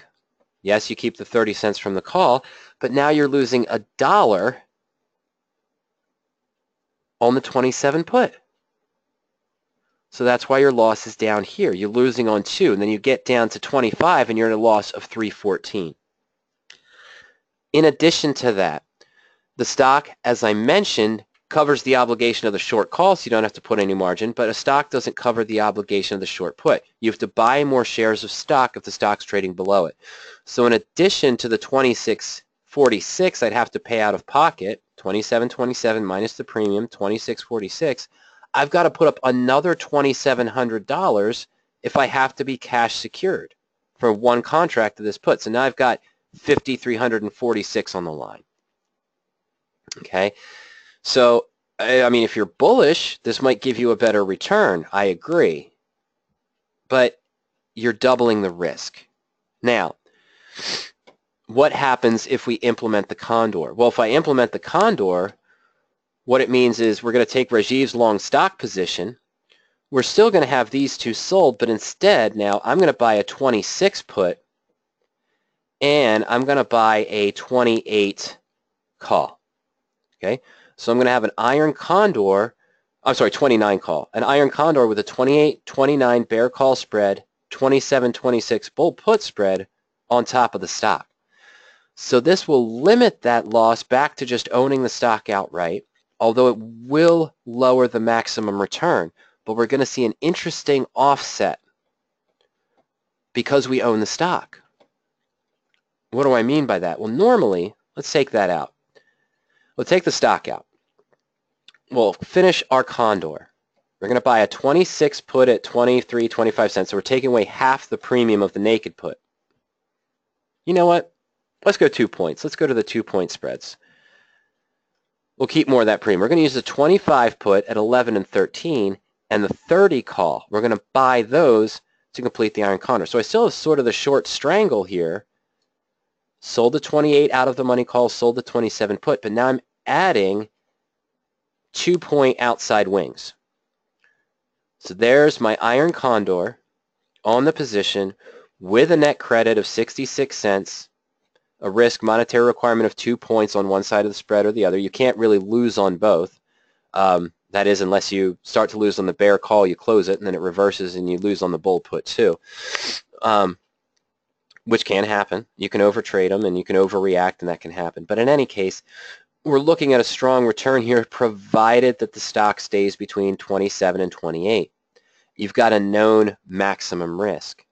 Yes, you keep the 30 cents from the call, but now you're losing $1 on the 27 put. So that's why your loss is down here. You're losing on 2, and then you get down to 25, and you're at a loss of 314. In addition to that, the stock, as I mentioned, covers the obligation of the short call, so you don't have to put any margin, but a stock doesn't cover the obligation of the short put. You have to buy more shares of stock if the stock's trading below it. So in addition to the 26.46 I'd have to pay out of pocket, 27.27 minus the premium, 26.46, I've got to put up another $2,700 if I have to be cash secured for one contract of this put. So now I've got $5,346 on the line. Okay, so I mean, if you're bullish, this might give you a better return. I agree, but you're doubling the risk. Now, what happens if we implement the Condor? Well, if I implement the Condor, what it means is we're going to take Rhajiv's long stock position. We're still going to have these two sold, but instead now I'm going to buy a 26 put and I'm going to buy a 28 call. Okay, so I'm going to have an Iron Condor, 29 call, an Iron Condor with a 28-29 bear call spread, 27-26 bull put spread on top of the stock. So this will limit that loss back to just owning the stock outright, although it will lower the maximum return. But we're going to see an interesting offset because we own the stock. What do I mean by that? Well, normally, let's take that out. We'll take the stock out. We'll finish our Condor. We're going to buy a 26 put at 23, 25 cents. So we're taking away half the premium of the naked put. You know what? Let's go 2 points. Let's go to the 2-point spreads. We'll keep more of that premium. We're going to use the 25 put at 11 and 13 and the 30 call. We're going to buy those to complete the Iron Condor. So I still have sort of the short strangle here. Sold the 28 out of the money call, sold the 27 put, but now I'm adding 2-point outside wings. So there's my Iron Condor on the position with a net credit of 66 cents, a risk monetary requirement of 2 points on one side of the spread or the other. You can't really lose on both. That is, unless you start to lose on the bear call, you close it, and then it reverses and you lose on the bull put too. Which can happen. You can overtrade them and you can overreact, and that can happen. But in any case, we're looking at a strong return here, provided that the stock stays between 27 and 28. You've got a known maximum risk.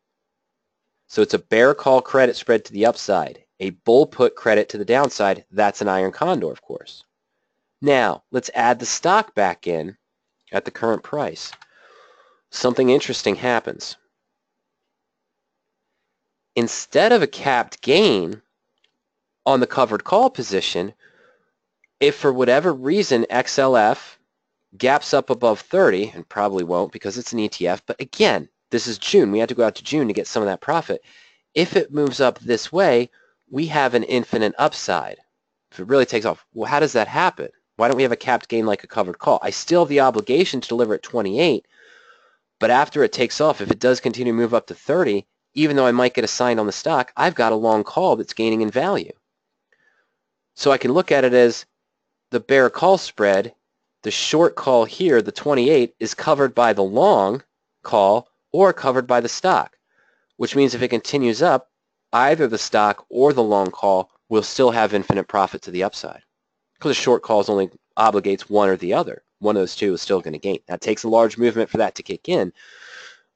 So it's a bear call credit spread to the upside, a bull put credit to the downside. That's an Iron Condor, of course. Now, let's add the stock back in at the current price. Something interesting happens. Instead of a capped gain on the covered call position, if for whatever reason XLF gaps up above 30, and probably won't because it's an ETF, but again, this is June. We had to go out to June to get some of that profit. If it moves up this way, we have an infinite upside. If it really takes off, well, how does that happen? Why don't we have a capped gain like a covered call? I still have the obligation to deliver at 28, but after it takes off, if it does continue to move up to 30, even though I might get a sign on the stock, I've got a long call that's gaining in value. So I can look at it as the bear call spread. The short call here, the 28, is covered by the long call or covered by the stock, which means if it continues up, either the stock or the long call will still have infinite profit to the upside, because a short call only obligates one or the other. One of those two is still going to gain. That takes a large movement for that to kick in,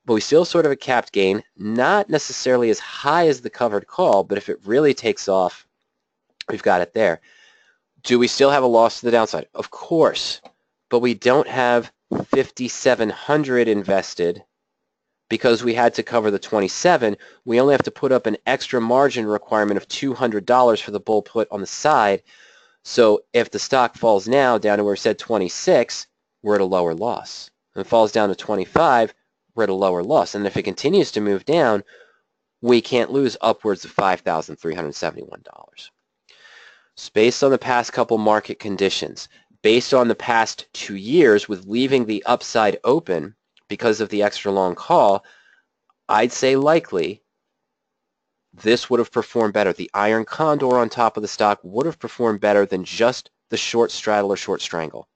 but we still sort of a capped gain, not necessarily as high as the covered call, but if it really takes off, we've got it there. Do we still have a loss to the downside? Of course, but we don't have 5,700 invested because we had to cover the 27. We only have to put up an extra margin requirement of $200 for the bull put on the side. So if the stock falls now down to where we said 26, we're at a lower loss. If it falls down to 25, we're at a lower loss. And if it continues to move down, we can't lose upwards of $5,371. So based on the past couple market conditions, based on the past 2 years with leaving the upside open because of the extra long call, I'd say likely this would have performed better. The Iron Condor on top of the stock would have performed better than just the short straddle or short strangle.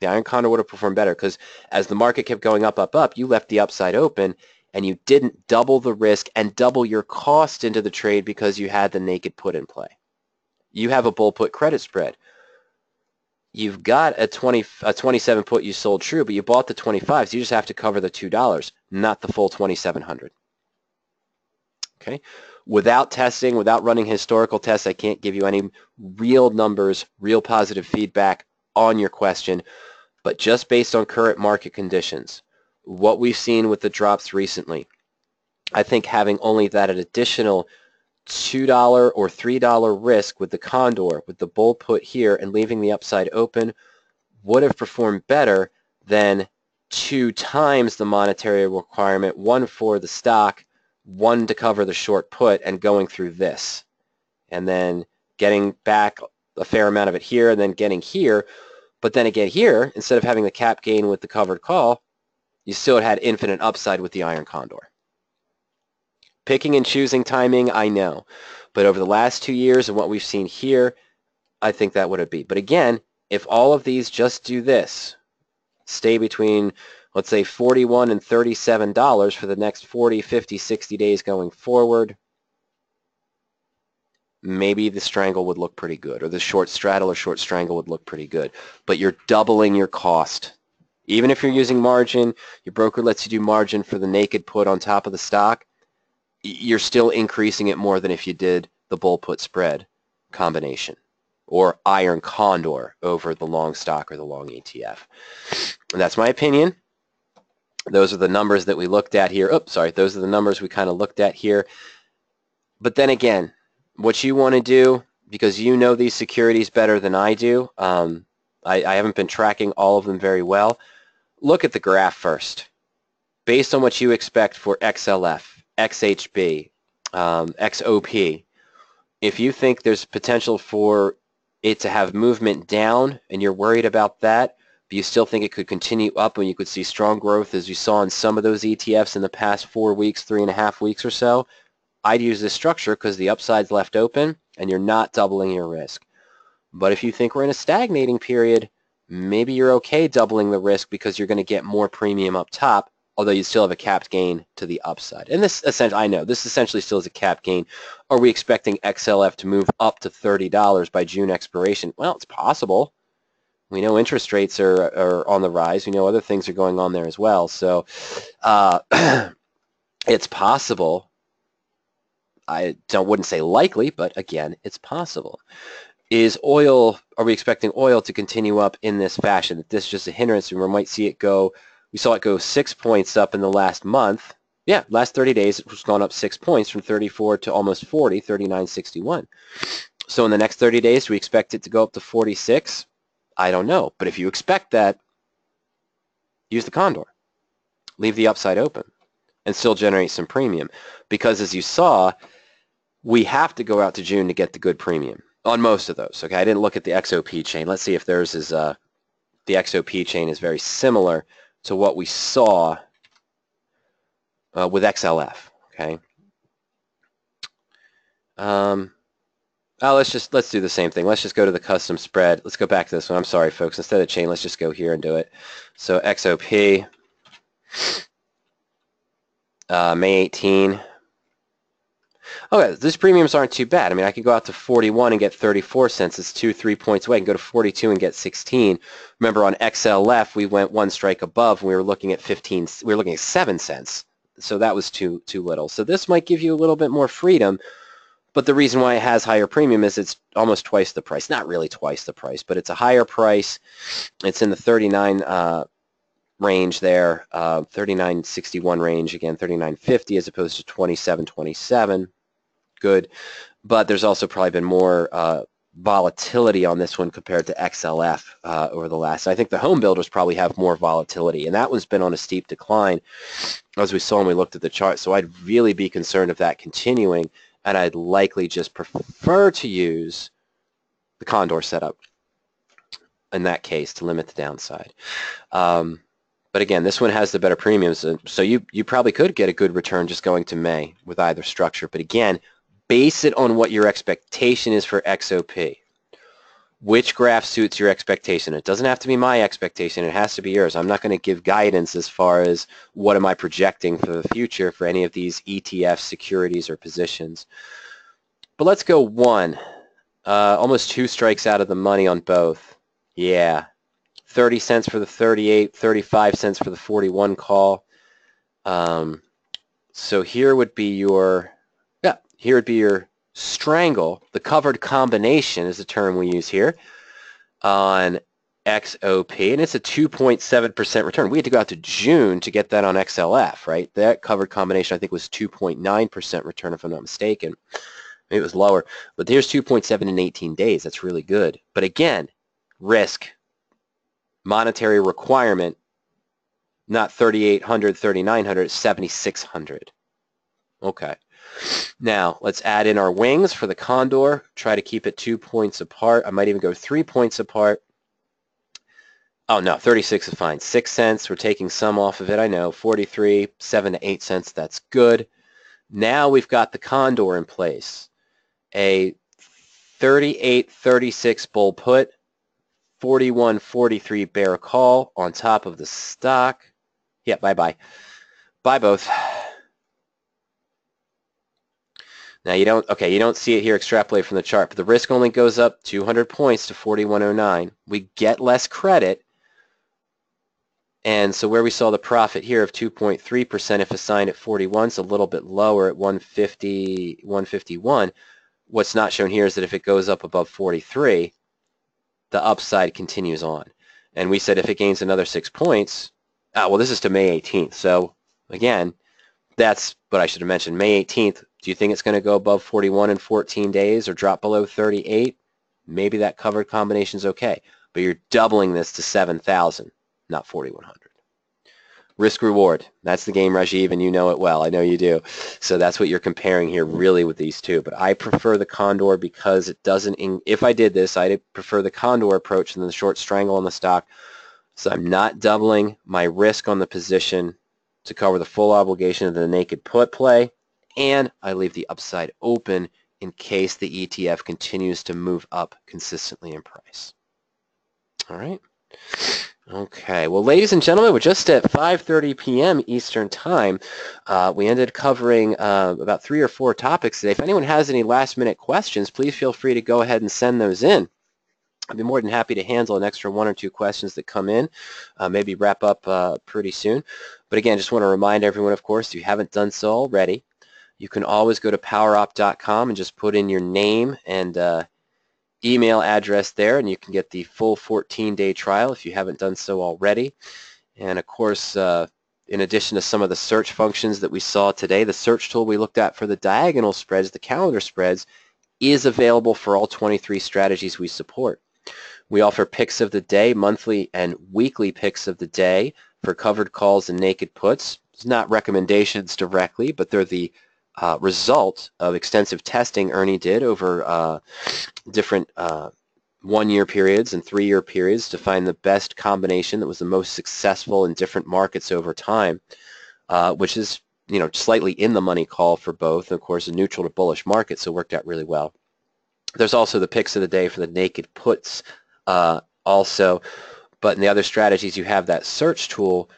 The Iron Condor would have performed better because as the market kept going up, up, up, you left the upside open and you didn't double the risk and double your cost into the trade because you had the naked put in play. You have a bull put credit spread. You've got a 27 put you sold true, but you bought the 25, so you just have to cover the $2, not the full 2,700. Okay? Without testing, without running historical tests, I can't give you any real numbers, real positive feedback on your question, but just based on current market conditions, what we've seen with the drops recently, I think having only that additional $2 or $3 risk with the Condor, with the bull put here and leaving the upside open, would have performed better than 2 times the monetary requirement, 1 for the stock, 1 to cover the short put, and going through this. And then getting back a fair amount of it here and then getting here. But then again here, instead of having the cap gain with the covered call, you still had infinite upside with the Iron Condor. Picking and choosing timing, I know. But over the last 2 years and what we've seen here, I think that would have been. But again, if all of these just do this, stay between, let's say, $41 and $37 for the next 40, 50, 60 days going forward, maybe the Strangle would look pretty good, or the short straddle or short strangle would look pretty good. But you're doubling your cost. Even if you're using margin, your broker lets you do margin for the naked put on top of the stock, you're still increasing it more than if you did the bull put spread combination or Iron Condor over the long stock or the long ETF. And that's my opinion. Those are the numbers that we looked at here. Oops, sorry. Those are the numbers we kind of looked at here. But then again, what you want to do, because you know these securities better than I do, I haven't been tracking all of them very well. Look at the graph first. Based on what you expect for XLF, XHB, XOP, if you think there's potential for it to have movement down and you're worried about that, but you still think it could continue up and you could see strong growth as you saw in some of those ETFs in the past 4 weeks, 3.5 weeks or so, I'd use this structure because the upside's left open and you're not doubling your risk. But if you think we're in a stagnating period, maybe you're okay doubling the risk because you're going to get more premium up top, although you still have a capped gain to the upside. And this essentially, I know, this essentially still is a capped gain. Are we expecting XLF to move up to $30 by June expiration? Well, it's possible. We know interest rates are on the rise. We know other things are going on there as well. So it's possible. I wouldn't say likely, but again, it's possible. Is oil, are we expecting oil to continue up in this fashion? That this is just a hindrance, and we might see it go, we saw it go 6 points up in the last month. Yeah, last 30 days, it's gone up 6 points from 34 to almost 40, 39.61. So in the next 30 days, do we expect it to go up to 46? I don't know. But if you expect that, use the Condor. Leave the upside open and still generate some premium. Because as you saw, we have to go out to June to get the good premium on most of those. Okay, I didn't look at the XOP chain. Let's see if theirs is, the XOP chain is very similar to what we saw with XLF. Okay. Let's do the same thing. Let's just go to the custom spread. Let's go back to this one. I'm sorry, folks. Instead of chain, let's just go here and do it. So XOP, May 18. Okay, these premiums aren't too bad. I mean, I could go out to 41 and get 34 cents. It's 3 points away. I can go to 42 and get 16. Remember, on XLF, we went one strike above, and we were looking at 15. We were looking at 7 cents. So that was too little. So this might give you a little bit more freedom. But the reason why it has higher premium is it's almost twice the price. Not really twice the price, but it's a higher price. It's in the 39 range there, 39.61 range, again, 39.50 as opposed to 27.27. Good. But there's also probably been more volatility on this one compared to XLF over the last. I think the home builders probably have more volatility, and that one's been on a steep decline, as we saw when we looked at the chart. So I'd really be concerned of that continuing. And I'd likely just prefer to use the Condor setup in that case to limit the downside. But again, this one has the better premiums, so you probably could get a good return just going to May with either structure. But again, base it on what your expectation is for XOP. Which graph suits your expectation? It doesn't have to be my expectation. It has to be yours. I'm not going to give guidance as far as what am I projecting for the future for any of these ETF securities or positions. But let's go one. Almost 2 strikes out of the money on both. Yeah. 30 cents for the 38, 35 cents for the 41 call. So here would be your, here would be your Strangle. The covered combination is the term we use here on XOP, and it's a 2.7% return. We had to go out to June to get that on XLF, right? That covered combination I think was 2.9% return if I'm not mistaken. Maybe it was lower, but there's 2.7 in 18 days. That's really good. But again, risk, monetary requirement, not 3,800, 3,900, it's 7,600. Okay. Now, let's add in our wings for the Condor. Try to keep it 2 points apart. I might even go 3 points apart. Oh, no, 36 is fine. 6 cents. We're taking some off of it, I know. 43, 7 to 8 cents. That's good. Now we've got the Condor in place. A 38.36 bull put, 41.43 bear call on top of the stock. Yeah, bye-bye. Buy both. Now you don't see it here extrapolate from the chart, but the risk only goes up 200 points to 41.09. We get less credit, and so where we saw the profit here of 2.3% if assigned at 41, it's a little bit lower at 150, 151. What's not shown here is that if it goes up above 43, the upside continues on. And we said if it gains another 6 points, well, this is to May 18th. So again, that's what I should have mentioned. May 18th. Do you think it's going to go above 41 in 14 days or drop below 38? Maybe that covered combination is okay, but you're doubling this to 7,000, not 4,100. Risk reward. That's the game, Rhajiv, and you know it well. I know you do. So that's what you're comparing here really with these two. But I prefer the Condor because it doesn't, if I did this, I'd prefer the Condor approach than the short strangle on the stock. So I'm not doubling my risk on the position to cover the full obligation of the naked put play, and I leave the upside open in case the ETF continues to move up consistently in price. All right. Okay, well, ladies and gentlemen, we're just at 5:30 p.m. Eastern Time. We ended covering about 3 or 4 topics today. If anyone has any last-minute questions, please feel free to go ahead and send those in. I'd be more than happy to handle an extra 1 or 2 questions that come in, maybe wrap up pretty soon. But again, just want to remind everyone, of course, if you haven't done so already, you can always go to powerop.com and just put in your name and email address there, and you can get the full 14-day trial if you haven't done so already. And of course, in addition to some of the search functions that we saw today, the search tool we looked at for the diagonal spreads, the calendar spreads, is available for all 23 strategies we support. We offer picks of the day, monthly and weekly picks of the day for covered calls and naked puts. It's not recommendations directly, but they're the result of extensive testing Ernie did over different 1-year periods and 3-year periods to find the best combination that was the most successful in different markets over time, which is, slightly in the money call for both. Of course, a neutral to bullish market, so it worked out really well. There's also the picks of the day for the naked puts also, but in the other strategies you have that search tool.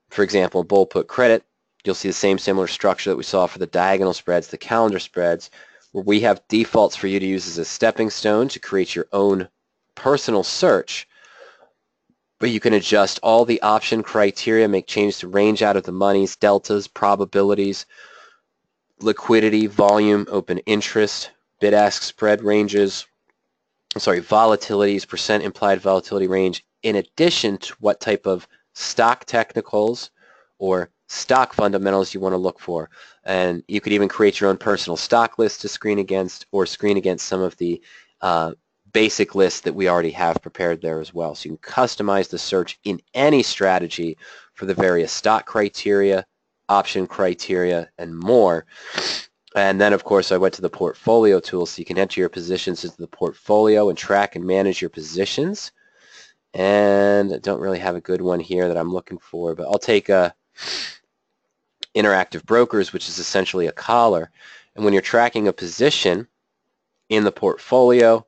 For example, bull put credit, you'll see the same similar structure that we saw for the diagonal spreads, the calendar spreads, where we have defaults for you to use as a stepping stone to create your own personal search, but you can adjust all the option criteria, make changes to range out of the monies, deltas, probabilities, liquidity, volume, open interest, bid-ask spread ranges, volatilities, percent implied volatility range, in addition to what type of stock technicals or stock fundamentals you want to look for. And you could even create your own personal stock list to screen against, or screen against some of the basic lists that we already have prepared there as well. So you can customize the search in any strategy for the various stock criteria, option criteria, and more. And then, of course, I went to the portfolio tool, so you can enter your positions into the portfolio and track and manage your positions. And I don't really have a good one here that I'm looking for, but I'll take Interactive Brokers, which is essentially a collar. And when you're tracking a position in the portfolio,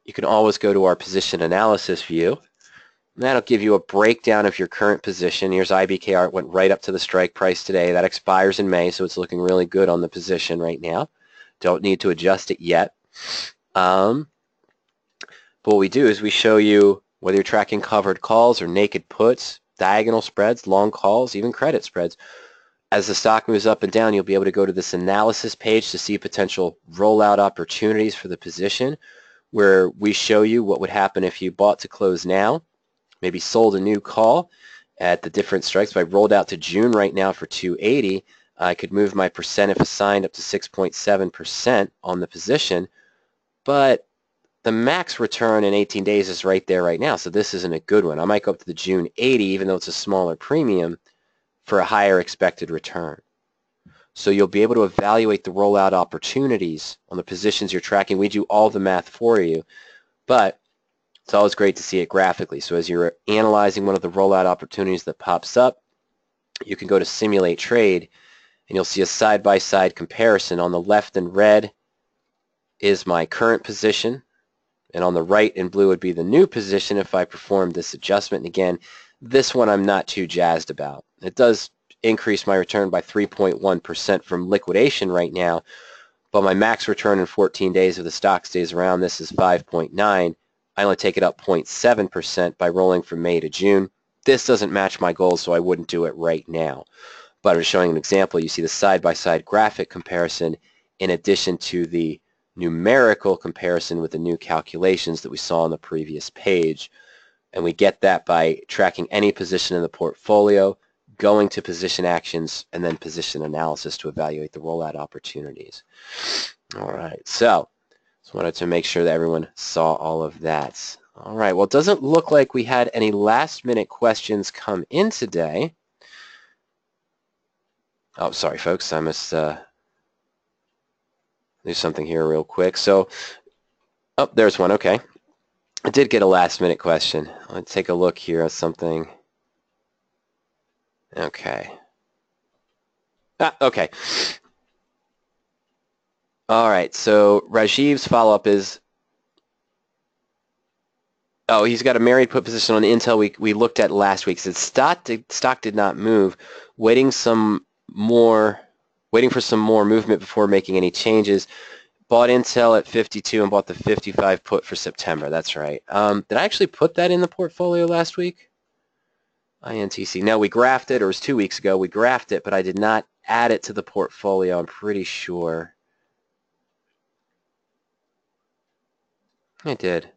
you can always go to our position analysis view. And that'll give you a breakdown of your current position. Here's IBKR. It went right up to the strike price today. That expires in May, so it's looking really good on the position right now. Don't need to adjust it yet. But what we do is we show you whether you're tracking covered calls or naked puts, diagonal spreads, long calls, even credit spreads. As the stock moves up and down, you'll be able to go to this analysis page to see potential rollout opportunities for the position, where we show you what would happen if you bought to close now, maybe sold a new call at the different strikes. If I rolled out to June right now for 280, I could move my percent if assigned up to 6.7% on the position, but the max return in 18 days is right there right now, so this isn't a good one. I might go up to the June 80, even though it's a smaller premium, for a higher expected return. So you'll be able to evaluate the rollout opportunities on the positions you're tracking. We do all the math for you, but it's always great to see it graphically. So as you're analyzing one of the rollout opportunities that pops up, you can go to Simulate Trade, and you'll see a side-by-side comparison. On the left in red is my current position, and on the right in blue would be the new position if I performed this adjustment. And again, this one I'm not too jazzed about. It does increase my return by 3.1% from liquidation right now, but my max return in 14 days if the stock stays around this is 5.9. I only take it up 0.7% by rolling from May to June. This doesn't match my goals, so I wouldn't do it right now. But I'm showing an example. You see the side-by-side graphic comparison in addition to the numerical comparison with the new calculations that we saw on the previous page. And we get that by tracking any position in the portfolio, going to position actions, and then position analysis to evaluate the rollout opportunities. All right, so just wanted to make sure that everyone saw all of that. All right, well, it doesn't look like we had any last-minute questions come in today. Oh, sorry, folks, I must do something here real quick. So, oh, there's one, okay. I did get a last-minute question. Let's take a look here at something. Okay. Okay. All right, so Rhajiv's follow-up is, Oh, he's got a married put position on Intel we looked at last week. It said stock did not move, waiting for some more movement before making any changes. Bought Intel at 52 and bought the 55 put for September. That's right. Did I actually put that in the portfolio last week? INTC. No, we graphed it, or it was 2 weeks ago. We graphed it, but I did not add it to the portfolio, I'm pretty sure. I did.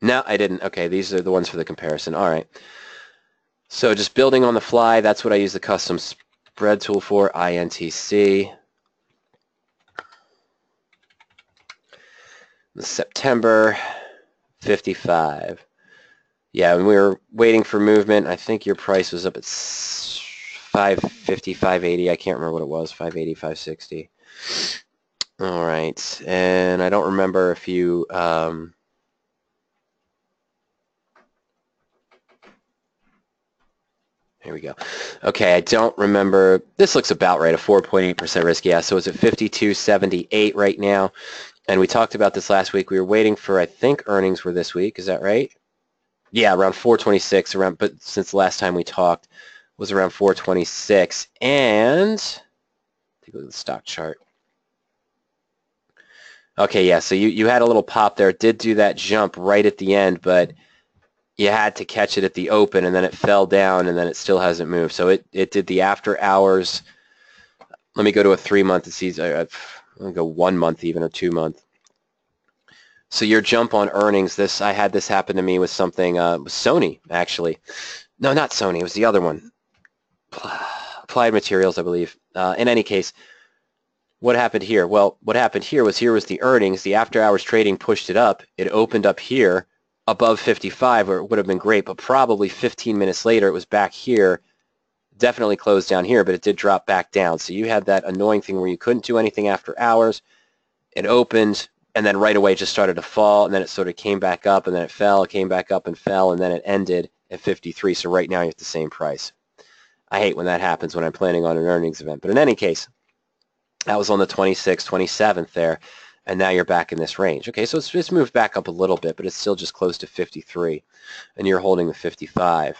No, I didn't. Okay, these are the ones for the comparison. All right. So just building on the fly, that's what I use the custom spread tool for, INTC. September 55. Yeah, when we were waiting for movement, I think your price was up at 550, 580. I can't remember what it was, 580, 560. All right, and I don't remember if you... Here we go. Okay, I don't remember. This looks about right, a 4.8% risk. Yeah, so it's at 52.78 right now. And we talked about this last week. We were waiting for, I think, earnings were this week. Is that right? Yeah, around 426. But since the last time we talked, was around 426. And take a look at the stock chart. Okay, yeah. So you had a little pop there. It did do that jump right at the end, but you had to catch it at the open, and then it fell down, and then it still hasn't moved. So it did the after hours. Let me go to a 3-month. It sees. I'm gonna go 1 month even, or 2 month. So your jump on earnings. I had this happen to me with something. With Sony actually. No, not Sony. It was the other one. Applied Materials, I believe. In any case, what happened here? Well, what happened here was the earnings. The after hours trading pushed it up. It opened up here above 55, or it would have been great, but probably 15 minutes later it was back here, definitely closed down here, but it did drop back down. So you had that annoying thing where you couldn't do anything after hours. It opened, and then right away it just started to fall, and then it sort of came back up, and then it fell, came back up and fell, and then it ended at 53. So right now you're at the same price. I hate when that happens when I'm planning on an earnings event. But in any case, that was on the 26th, 27th there. And now you're back in this range. Okay, so it's just moved back up a little bit, but it's still just close to 53, and you're holding the 55.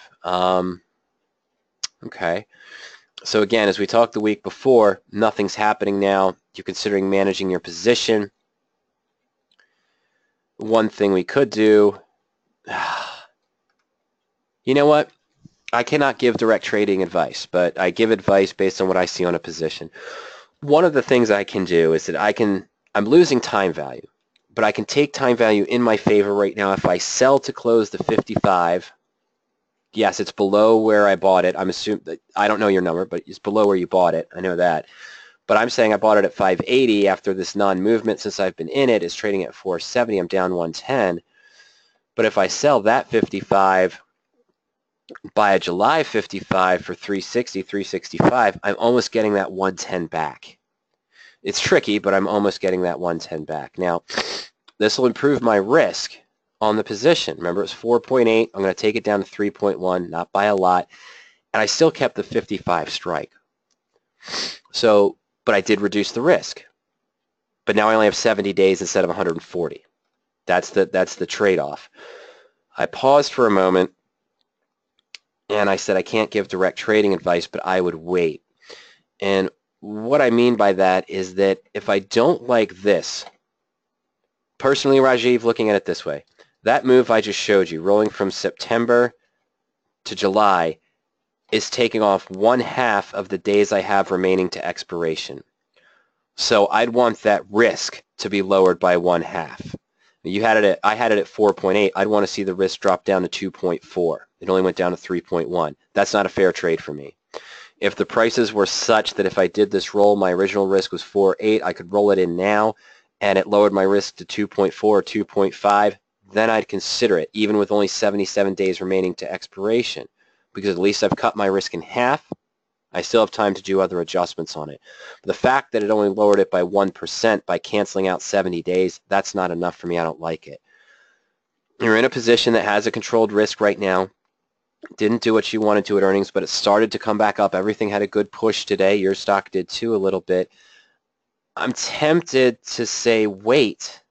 Okay, so again, as we talked the week before, nothing's happening now. You're considering managing your position. One thing we could do, you know what? I cannot give direct trading advice, but I give advice based on what I see on a position. One of the things I can do is that I'm losing time value, but I can take time value in my favor right now. If I sell to close the 55, yes, it's below where I bought it. I'm assuming that I don't know your number, but it's below where you bought it. I know that. But I'm saying I bought it at 580 after this non-movement. Since I've been in it, it's trading at 470. I'm down 110. But if I sell that 55, buy a July 55 for 360, 365, I'm almost getting that 110 back. It's tricky, but I'm almost getting that 110 back. Now, this will improve my risk on the position. Remember, it's 4.8. I'm going to take it down to 3.1, not by a lot. And I still kept the 55 strike. So, but I did reduce the risk. But now I only have 70 days instead of 140. That's the trade-off. I paused for a moment, and I said I can't give direct trading advice, but I would wait. And what I mean by that is that if I don't like this, personally, Rhajiv, looking at it this way, that move I just showed you, rolling from September to July, is taking off 1/2 of the days I have remaining to expiration. So I'd want that risk to be lowered by 1/2. I had it at 4.8. I'd want to see the risk drop down to 2.4. It only went down to 3.1. That's not a fair trade for me. If the prices were such that if I did this roll, my original risk was 4.8, I could roll it in now, and it lowered my risk to 2.4 or 2.5, then I'd consider it, even with only 77 days remaining to expiration, because at least I've cut my risk in half. I still have time to do other adjustments on it. But the fact that it only lowered it by 1% by canceling out 70 days, that's not enough for me. I don't like it. You're in a position that has a controlled risk right now. Didn't do what you wanted to at earnings, but it started to come back up. Everything had a good push today. Your stock did too a little bit. I'm tempted to say wait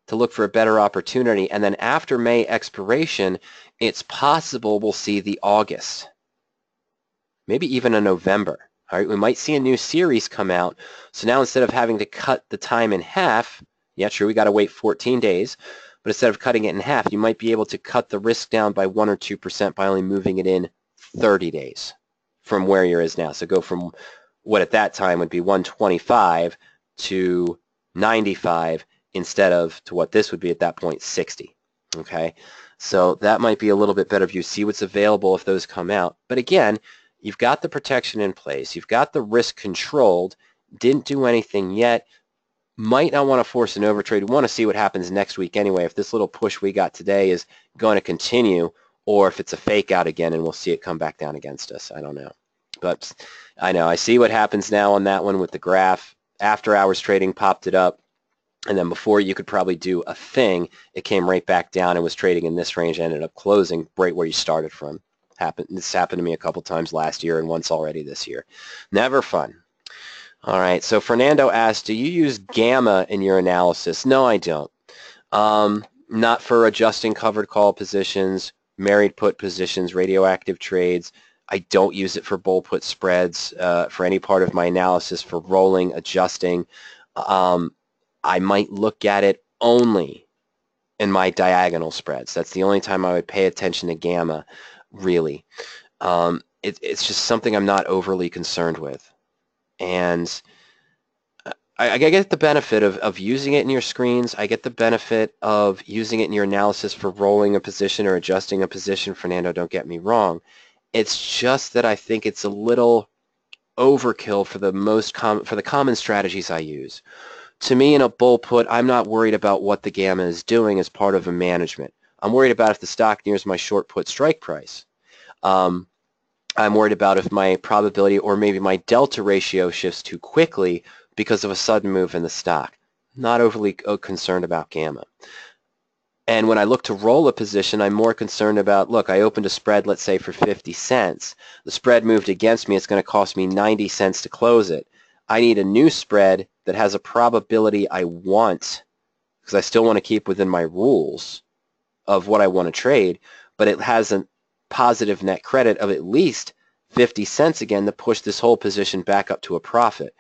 to look for a better opportunity, and then after May expiration, it's possible we'll see the August, maybe even a November. All right, we might see a new series come out. So now instead of having to cut the time in half, yeah, sure, we got to wait 14 days, but instead of cutting it in half, you might be able to cut the risk down by 1 or 2% by only moving it in 30 days from where you is now. So go from what at that time would be 125 to 95 instead of to what this would be at that point, 60. Okay, so that might be a little bit better view. See what's available if those come out. But again, you've got the protection in place. You've got the risk controlled. Didn't do anything yet. Might not want to force an overtrade. We want to see what happens next week anyway. If this little push we got today is going to continue, or if it's a fake out again and we'll see it come back down against us. I don't know. But I know. I see what happens now on that one with the graph. After hours trading popped it up. And then before you could probably do a thing, it came right back down and was trading in this range, ended up closing right where you started from. This happened to me a couple times last year and once already this year. Never fun. All right, so Fernando asked, do you use gamma in your analysis? No, I don't. Not for adjusting covered call positions, married put positions, radioactive trades. I don't use it for bull put spreads, for any part of my analysis, for rolling, adjusting. I might look at it only in my diagonal spreads. That's the only time I would pay attention to gamma, really. It's just something I'm not overly concerned with. And I get the benefit of using it in your screens. I get the benefit of using it in your analysis for rolling a position or adjusting a position. Fernando, don't get me wrong. It's just that I think it's a little overkill for the common strategies I use. To me, in a bull put, I'm not worried about what the gamma is doing as part of a management. I'm worried about if the stock nears my short put strike price. I'm worried about if my probability or maybe my delta ratio shifts too quickly because of a sudden move in the stock. Not overly concerned about gamma. And when I look to roll a position, I'm more concerned about, look, I opened a spread, let's say, for 50 cents. The spread moved against me. It's going to cost me 90 cents to close it. I need a new spread that has a probability I want, because I still want to keep within my rules of what I want to trade, but it has a positive net credit of at least 50 cents again to push this whole position back up to a profit.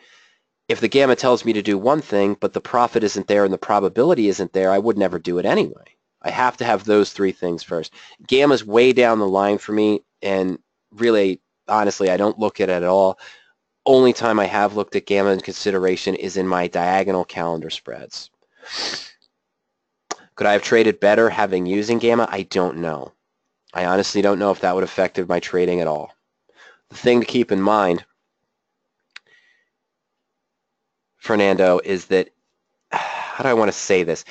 If the gamma tells me to do one thing, but the profit isn't there and the probability isn't there, I would never do it anyway. I have to have those three things first. Gamma's way down the line for me, and really, honestly, I don't look at it at all. Only time I have looked at gamma in consideration is in my diagonal calendar spreads. Could I have traded better using gamma? I don't know. I honestly don't know if that would have affected my trading at all. The thing to keep in mind, Fernando, is that, how do I want to say this?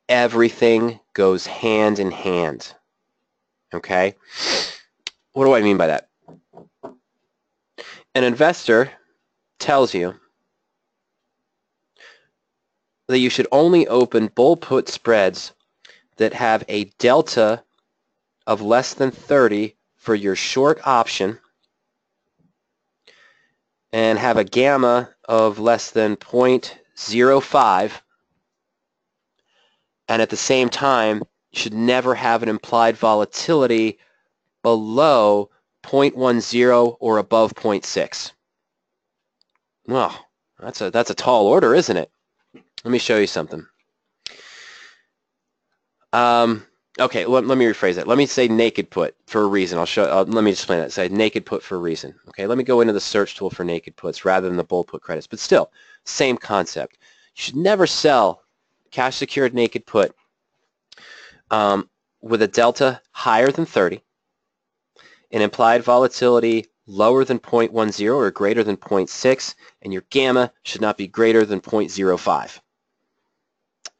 Everything goes hand in hand. Okay? What do I mean by that? An investor tells you that you should only open bull put spreads that have a delta of less than 30 for your short option and have a gamma of less than 0.05, and at the same time you should never have an implied volatility below 0.10 or above 0.6. Well, that's a tall order, isn't it? Let me show you something. Okay, let me rephrase that. Let me say naked put for a reason. Let me explain that. Say naked put for a reason. Okay, let me go into the search tool for naked puts rather than the bull put credits. But still, same concept. You should never sell cash secured naked put with a delta higher than 30, an implied volatility lower than 0.10 or greater than 0.6, and your gamma should not be greater than 0.05.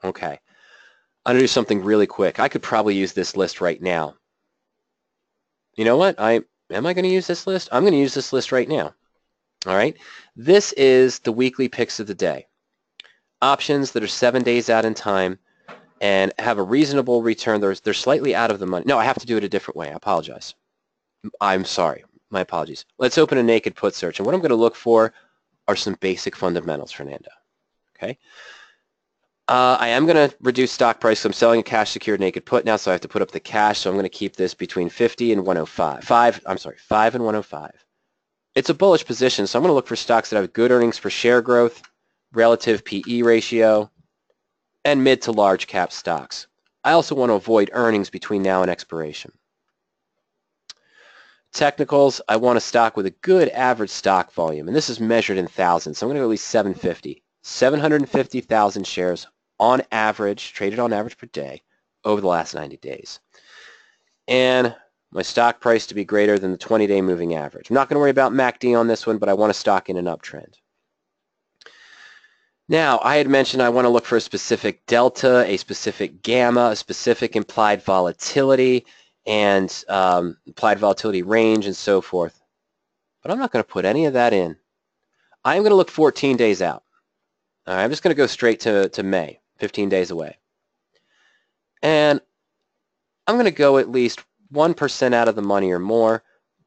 Okay. I'm going to do something really quick. I could probably use this list right now. You know what? Am I going to use this list? I'm going to use this list right now. All right. This is the weekly picks of the day. Options that are 7 days out in time and have a reasonable return. They're slightly out of the money. No, I have to do it a different way. I apologize. I'm sorry. My apologies. Let's open a naked put search. And what I'm going to look for are some basic fundamentals, Fernando. Okay. I am going to reduce stock price. So I'm selling a cash secured naked put now, so I have to put up the cash. So I'm going to keep this between 50 and 105. 5 and 105. It's a bullish position, so I'm going to look for stocks that have good earnings per share growth, relative PE ratio, and mid to large cap stocks. I also want to avoid earnings between now and expiration. Technicals, I want a stock with a good average stock volume, and this is measured in thousands, so I'm going to go at least 750. 750,000 shares on average, traded on average per day, over the last 90 days. And my stock price to be greater than the 20-day moving average. I'm not going to worry about MACD on this one, but I want a stock in an uptrend. Now, I had mentioned I want to look for a specific delta, a specific gamma, a specific implied volatility, and implied volatility range, and so forth. But I'm not going to put any of that in. I'm going to look 14 days out. All right, I'm just going to go straight to May, 15 days away. And I'm going to go at least 1% out of the money or more,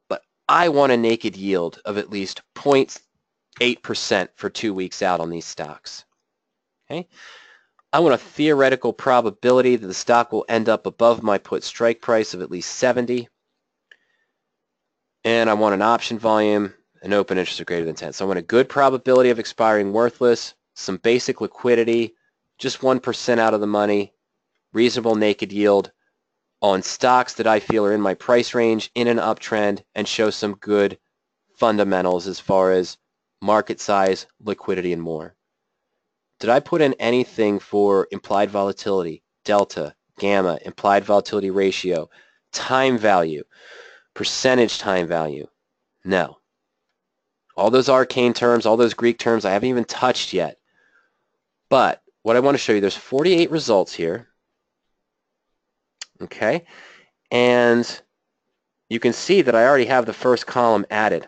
but I want a naked yield of at least 0.8% for 2 weeks out on these stocks. Okay? I want a theoretical probability that the stock will end up above my put strike price of at least 70. And I want an option volume, an open interest of greater than 10. So I want a good probability of expiring worthless, some basic liquidity, just 1% out of the money, reasonable naked yield on stocks that I feel are in my price range, in an uptrend, and show some good fundamentals as far as market size, liquidity, and more. Did I put in anything for implied volatility, delta, gamma, implied volatility ratio, time value, percentage time value? No. All those arcane terms, all those Greek terms, I haven't even touched yet. But what I want to show you, there's 48 results here. Okay, and you can see that I already have the first column added,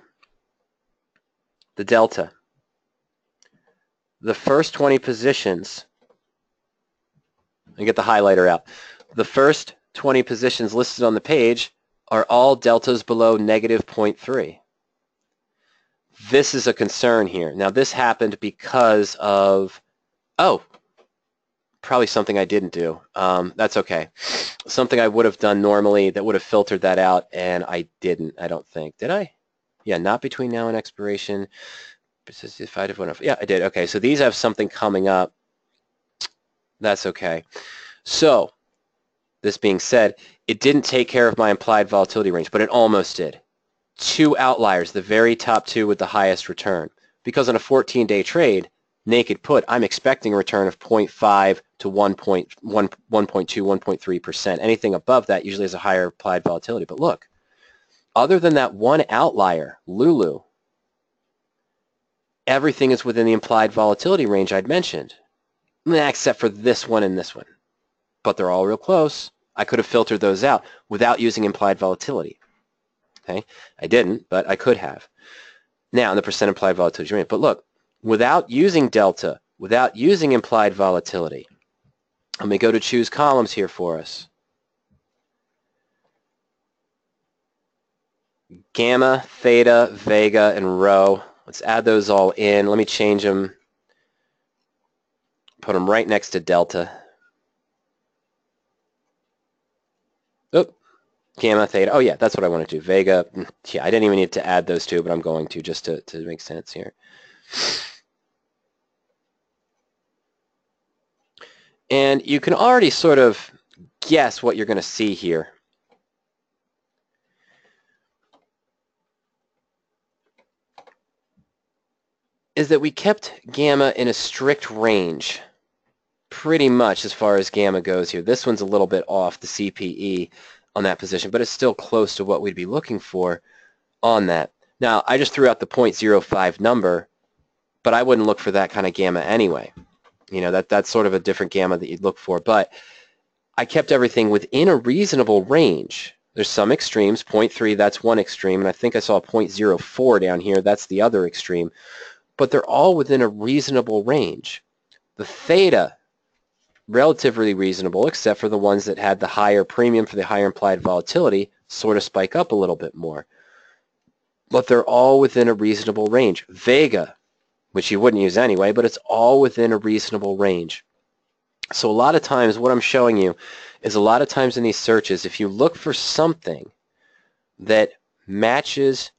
the delta. The first 20 positions, and get the highlighter out, the first 20 positions listed on the page are all deltas below negative 0.3. This is a concern here. Now this happened because of, probably something I didn't do. That's okay. Something I would have done normally that would have filtered that out, and I didn't, I don't think. Did I? Yeah, not between now and expiration. Yeah, I did. Okay, so these have something coming up. That's okay. So, this being said, it didn't take care of my implied volatility range, but it almost did. 2 outliers, the very top 2 with the highest return. Because on a 14-day trade, naked put, I'm expecting a return of 0.5 to 1.2, 1.3%. Anything above that usually has a higher implied volatility. But look, other than that one outlier, Lulu, everything is within the implied volatility range I'd mentioned, except for this one and this one. But they're all real close. I could have filtered those out without using implied volatility. Okay, I didn't, but I could have. Now, the percent implied volatility range. But look, without using delta, without using implied volatility, let me go to choose columns here for us. Gamma, theta, vega, and rho. Let's add those all in. Let me change them. Put them right next to delta. Oop. Gamma, theta. Oh, yeah, that's what I want to do. Vega. Yeah, I didn't even need to add those two, but I'm going to just to make sense here. And you can already sort of guess what you're going to see here. Is that we kept gamma in a strict range, pretty much as far as gamma goes here. This one's a little bit off the CPE on that position, but it's still close to what we'd be looking for on that. Now, I just threw out the 0.05 number, but I wouldn't look for that kind of gamma anyway. You know, that's sort of a different gamma that you'd look for, but I kept everything within a reasonable range. There's some extremes, 0.3, that's one extreme, and I think I saw 0.04 down here, that's the other extreme. But they're all within a reasonable range. The theta, relatively reasonable, except for the ones that had the higher premium for the higher implied volatility, sort of spike up a little bit more. But they're all within a reasonable range. Vega, which you wouldn't use anyway, but it's all within a reasonable range. So a lot of times what I'm showing you is a lot of times in these searches, if you look for something that matches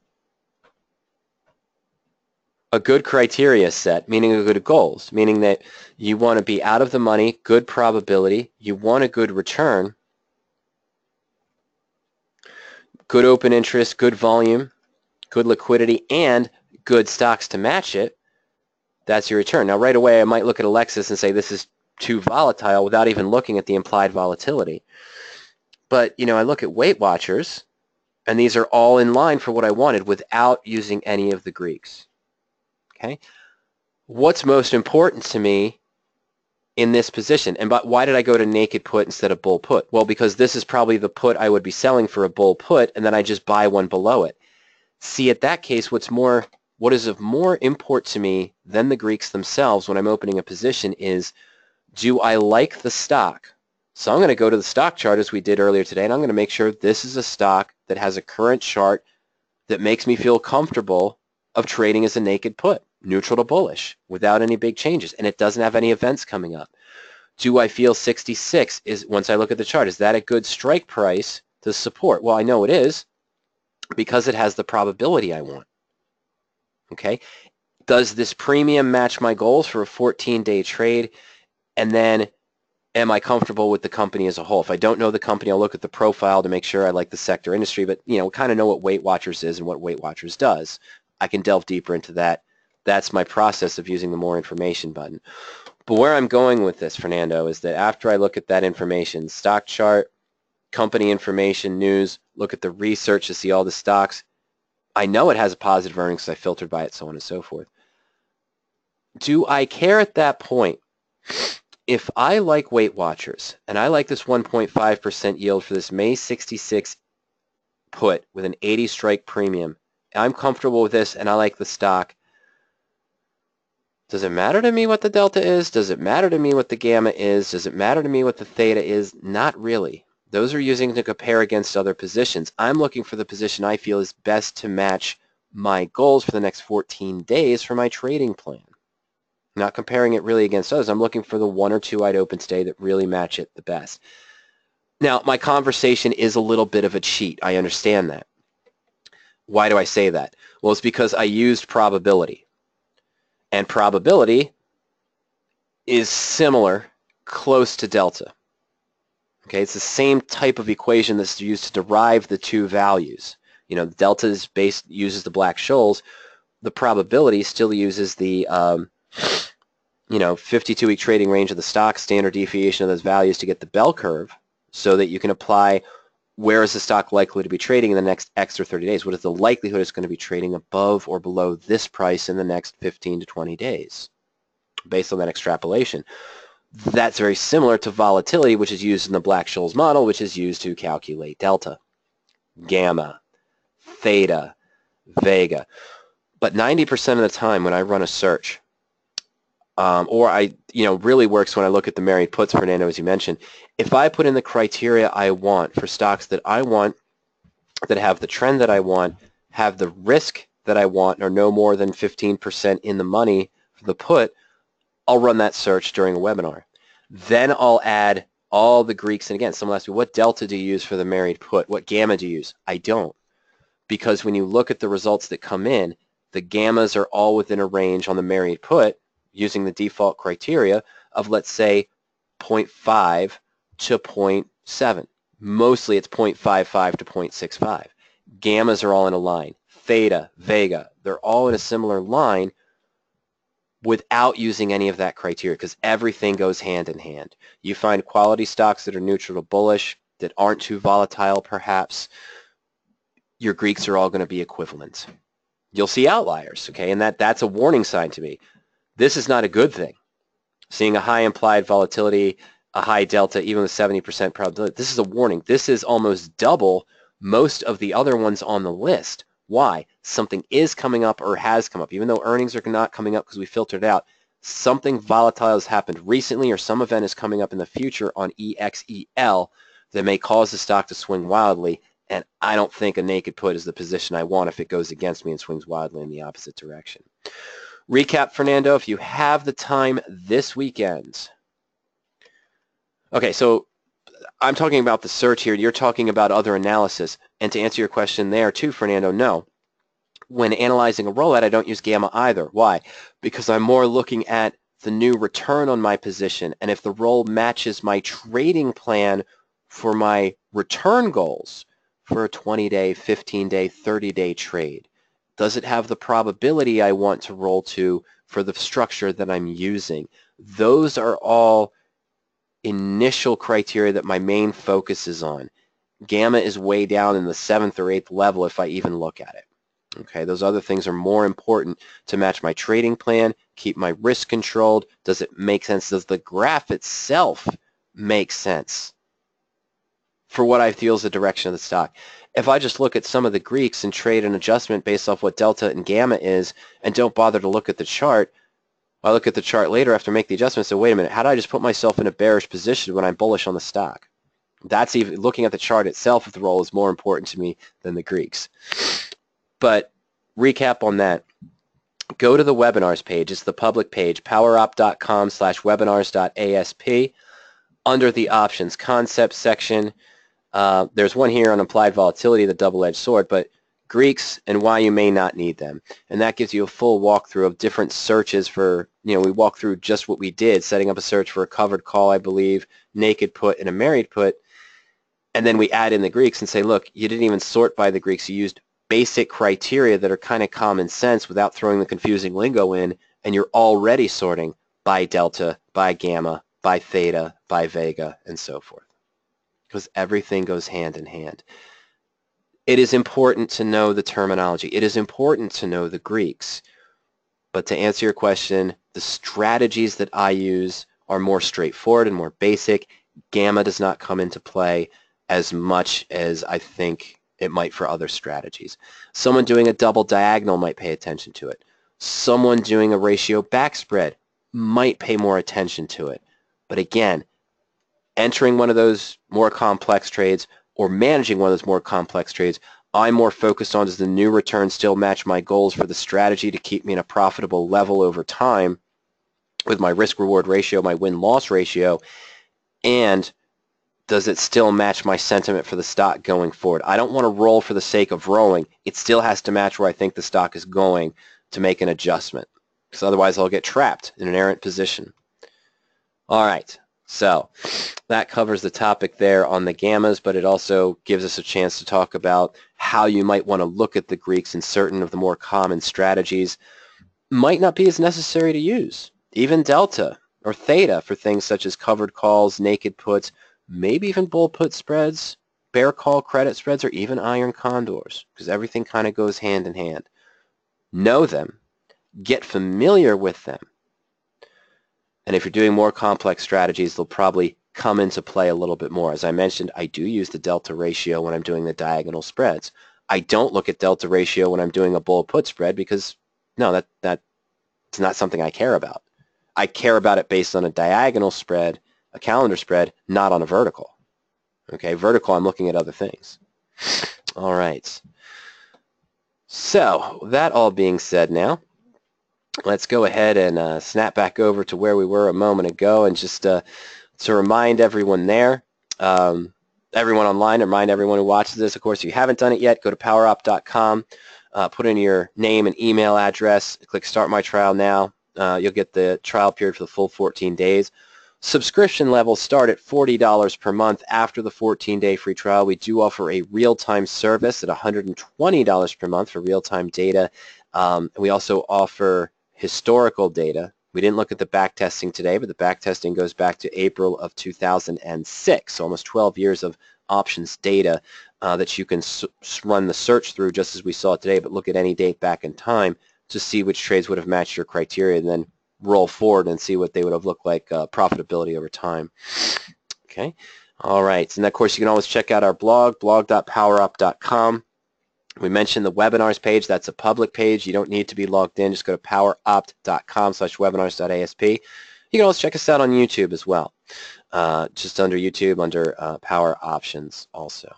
a good criteria set, meaning a good goals, meaning that you want to be out of the money, good probability, you want a good return, good open interest, good volume, good liquidity, and good stocks to match it, that's your return. Now right away I might look at Alexis and say this is too volatile without even looking at the implied volatility. But I look at Weight Watchers, and these are all in line for what I wanted without using any of the Greeks. Okay? What's most important to me in this position? And why did I go to naked put instead of bull put? Well, because this is probably the put I would be selling for a bull put, and then I just buy one below it. See, at that case, what is of more import to me than the Greeks themselves when I'm opening a position is, do I like the stock? So I'm going to go to the stock chart as we did earlier today, and I'm going to make sure this is a stock that has a current chart that makes me feel comfortable of trading as a naked put, neutral to bullish, without any big changes, and it doesn't have any events coming up. Do I feel 66 is, once I look at the chart, is that a good strike price to support? Well, I know it is because it has the probability I want. Okay? Does this premium match my goals for a 14-day trade? And then am I comfortable with the company as a whole? If I don't know the company, I'll look at the profile to make sure I like the sector industry, but we kind of know what Weight Watchers is and what Weight Watchers does. I can delve deeper into that. That's my process of using the more information button. But where I'm going with this, Fernando, is that after I look at that information, stock chart, company information, news, look at the research to see all the stocks, I know it has a positive earnings because I filtered by it, so on and so forth. Do I care at that point? If I like Weight Watchers and I like this 1.5% yield for this May 66 put with an 80 strike premium, I'm comfortable with this and I like the stock, does it matter to me what the delta is? Does it matter to me what the gamma is? Does it matter to me what the theta is? Not really. Those are using to compare against other positions. I'm looking for the position I feel is best to match my goals for the next 14 days for my trading plan. Not comparing it really against others. I'm looking for the one or two I'd open today that really match it the best. Now, my conversation is a little bit of a cheat. I understand that. Why do I say that? Well, it's because I used probability. And probability is similar, close to delta. Okay, it's the same type of equation that's used to derive the two values. The delta is uses the Black-Scholes. The probability still uses the 52-week trading range of the stock, standard deviation of those values to get the bell curve, so that you can apply where is the stock likely to be trading in the next X or 30 days. What is the likelihood it's going to be trading above or below this price in the next 15 to 20 days? Based on that extrapolation. That's very similar to volatility, which is used in the Black-Scholes model, which is used to calculate delta, gamma, theta, vega. But 90% of the time when I run a search, really works when I look at the married puts, Fernando, as you mentioned. If I put in the criteria I want for stocks that I want, that have the trend that I want, have the risk that I want, or no more than 15% in the money for the put, I'll run that search during a webinar. Then I'll add all the Greeks. And again, someone asked me, what delta do you use for the married put? What gamma do you use? I don't. Because when you look at the results that come in, the gammas are all within a range on the married put, using the default criteria of, let's say, 0.5 to 0.7. Mostly it's 0.55 to 0.65. Gammas are all in a line. Theta, vega, they're all in a similar line without using any of that criteria, because everything goes hand in hand. You find quality stocks that are neutral to bullish, that aren't too volatile perhaps. Your Greeks are all going to be equivalent. You'll see outliers, okay, and that's a warning sign to me. This is not a good thing. Seeing a high implied volatility, a high delta, even with 70% probability, this is a warning. This is almost double most of the other ones on the list. Why? Something is coming up or has come up. Even though earnings are not coming up because we filtered it out, something volatile has happened recently, or some event is coming up in the future on EXEL that may cause the stock to swing wildly, and I don't think a naked put is the position I want if it goes against me and swings wildly in the opposite direction. Recap, Fernando, if you have the time this weekend. Okay, so I'm talking about the search here. You're talking about other analysis. And to answer your question there too, Fernando, no. When analyzing a rollout, I don't use gamma either. Why? Because I'm more looking at the new return on my position. And if the roll matches my trading plan for my return goals for a 20-day, 15-day, 30-day trade, does it have the probability I want to roll to for the structure that I'm using? Those are all initial criteria that my main focus is on. Gamma is way down in the 7th or 8th level if I even look at it. Okay, those other things are more important to match my trading plan, keep my risk controlled. Does it make sense? Does the graph itself make sense for what I feel is the direction of the stock? If I just look at some of the Greeks and trade an adjustment based off what delta and gamma is and don't bother to look at the chart, I look at the chart later after I make the adjustment and say, wait a minute, how did I just put myself in a bearish position when I'm bullish on the stock? That's even looking at the chart itself of the roll is more important to me than the Greeks. But recap on that. Go to the webinars page. It's the public page, powerop.com/webinars.asp. Under the options concept section, there's one here on implied volatility, the double-edged sword, but Greeks and why you may not need them. And that gives you a full walkthrough of different searches for, we walk through just what we did, setting up a search for a covered call, I believe, naked put, and a married put. And then we add in the Greeks and say, look, you didn't even sort by the Greeks. You used basic criteria that are kind of common sense without throwing the confusing lingo in, and you're already sorting by delta, by gamma, by theta, by vega, and so forth. Because everything goes hand in hand. It is important to know the terminology. It is important to know the Greeks. But to answer your question, the strategies that I use are more straightforward and more basic. Gamma does not come into play as much as I think it might for other strategies. Someone doing a double diagonal might pay attention to it. Someone doing a ratio back spread might pay more attention to it. But again, entering one of those more complex trades or managing one of those more complex trades, I'm more focused on, does the new return still match my goals for the strategy to keep me in a profitable level over time with my risk-reward ratio, my win-loss ratio, and does it still match my sentiment for the stock going forward? I don't want to roll for the sake of rolling. It still has to match where I think the stock is going to make an adjustment, because otherwise I'll get trapped in an errant position. All right, so that covers the topic there on the gammas, but it also gives us a chance to talk about how you might want to look at the Greeks and certain of the more common strategies might not be as necessary to use. Even delta or theta for things such as covered calls, naked puts, maybe even bull put spreads, bear call credit spreads, or even iron condors, because everything kind of goes hand in hand. Know them, get familiar with them, and if you're doing more complex strategies, they'll probably come into play a little bit more. As I mentioned, I do use the delta ratio when I'm doing the diagonal spreads. I don't look at delta ratio when I'm doing a bull put spread because, no, that's not something I care about. I care about it based on a diagonal spread, a calendar spread, not on a vertical. Okay, vertical, I'm looking at other things. All right. So, that all being said now, let's go ahead and snap back over to where we were a moment ago, and just to remind everyone there, everyone online, remind everyone who watches this, of course, if you haven't done it yet, go to powerop.com, put in your name and email address, click Start My Trial Now. You'll get the trial period for the full 14 days. Subscription levels start at $40 per month after the 14-day free trial. We do offer a real-time service at $120 per month for real-time data. We also offer historical data. We didn't look at the back testing today, but the back testing goes back to April of 2006, so almost 12 years of options data that you can run the search through just as we saw today, but look at any date back in time to see which trades would have matched your criteria, and then roll forward and see what they would have looked like profitability over time. Okay, all right, and of course you can always check out our blog, blog.powerop.com. We mentioned the webinars page. That's a public page. You don't need to be logged in. Just go to poweropt.com/webinars.asp. You can also check us out on YouTube as well. Just under YouTube, under Power Options also.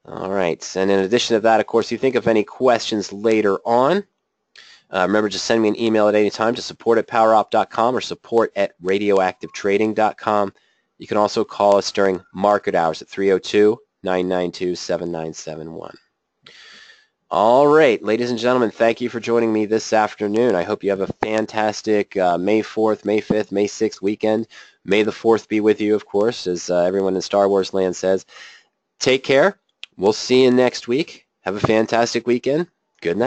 All right, and in addition to that, of course, if you think of any questions later on, Remember, just send me an email at any time to support@powerop.com or support@radioactivetrading.com. You can also call us during market hours at 302-992-7971. All right, ladies and gentlemen, thank you for joining me this afternoon. I hope you have a fantastic May 4th, May 5th, May 6th weekend. May the 4th be with you, of course, as everyone in Star Wars land says. Take care. We'll see you next week. Have a fantastic weekend. Good night.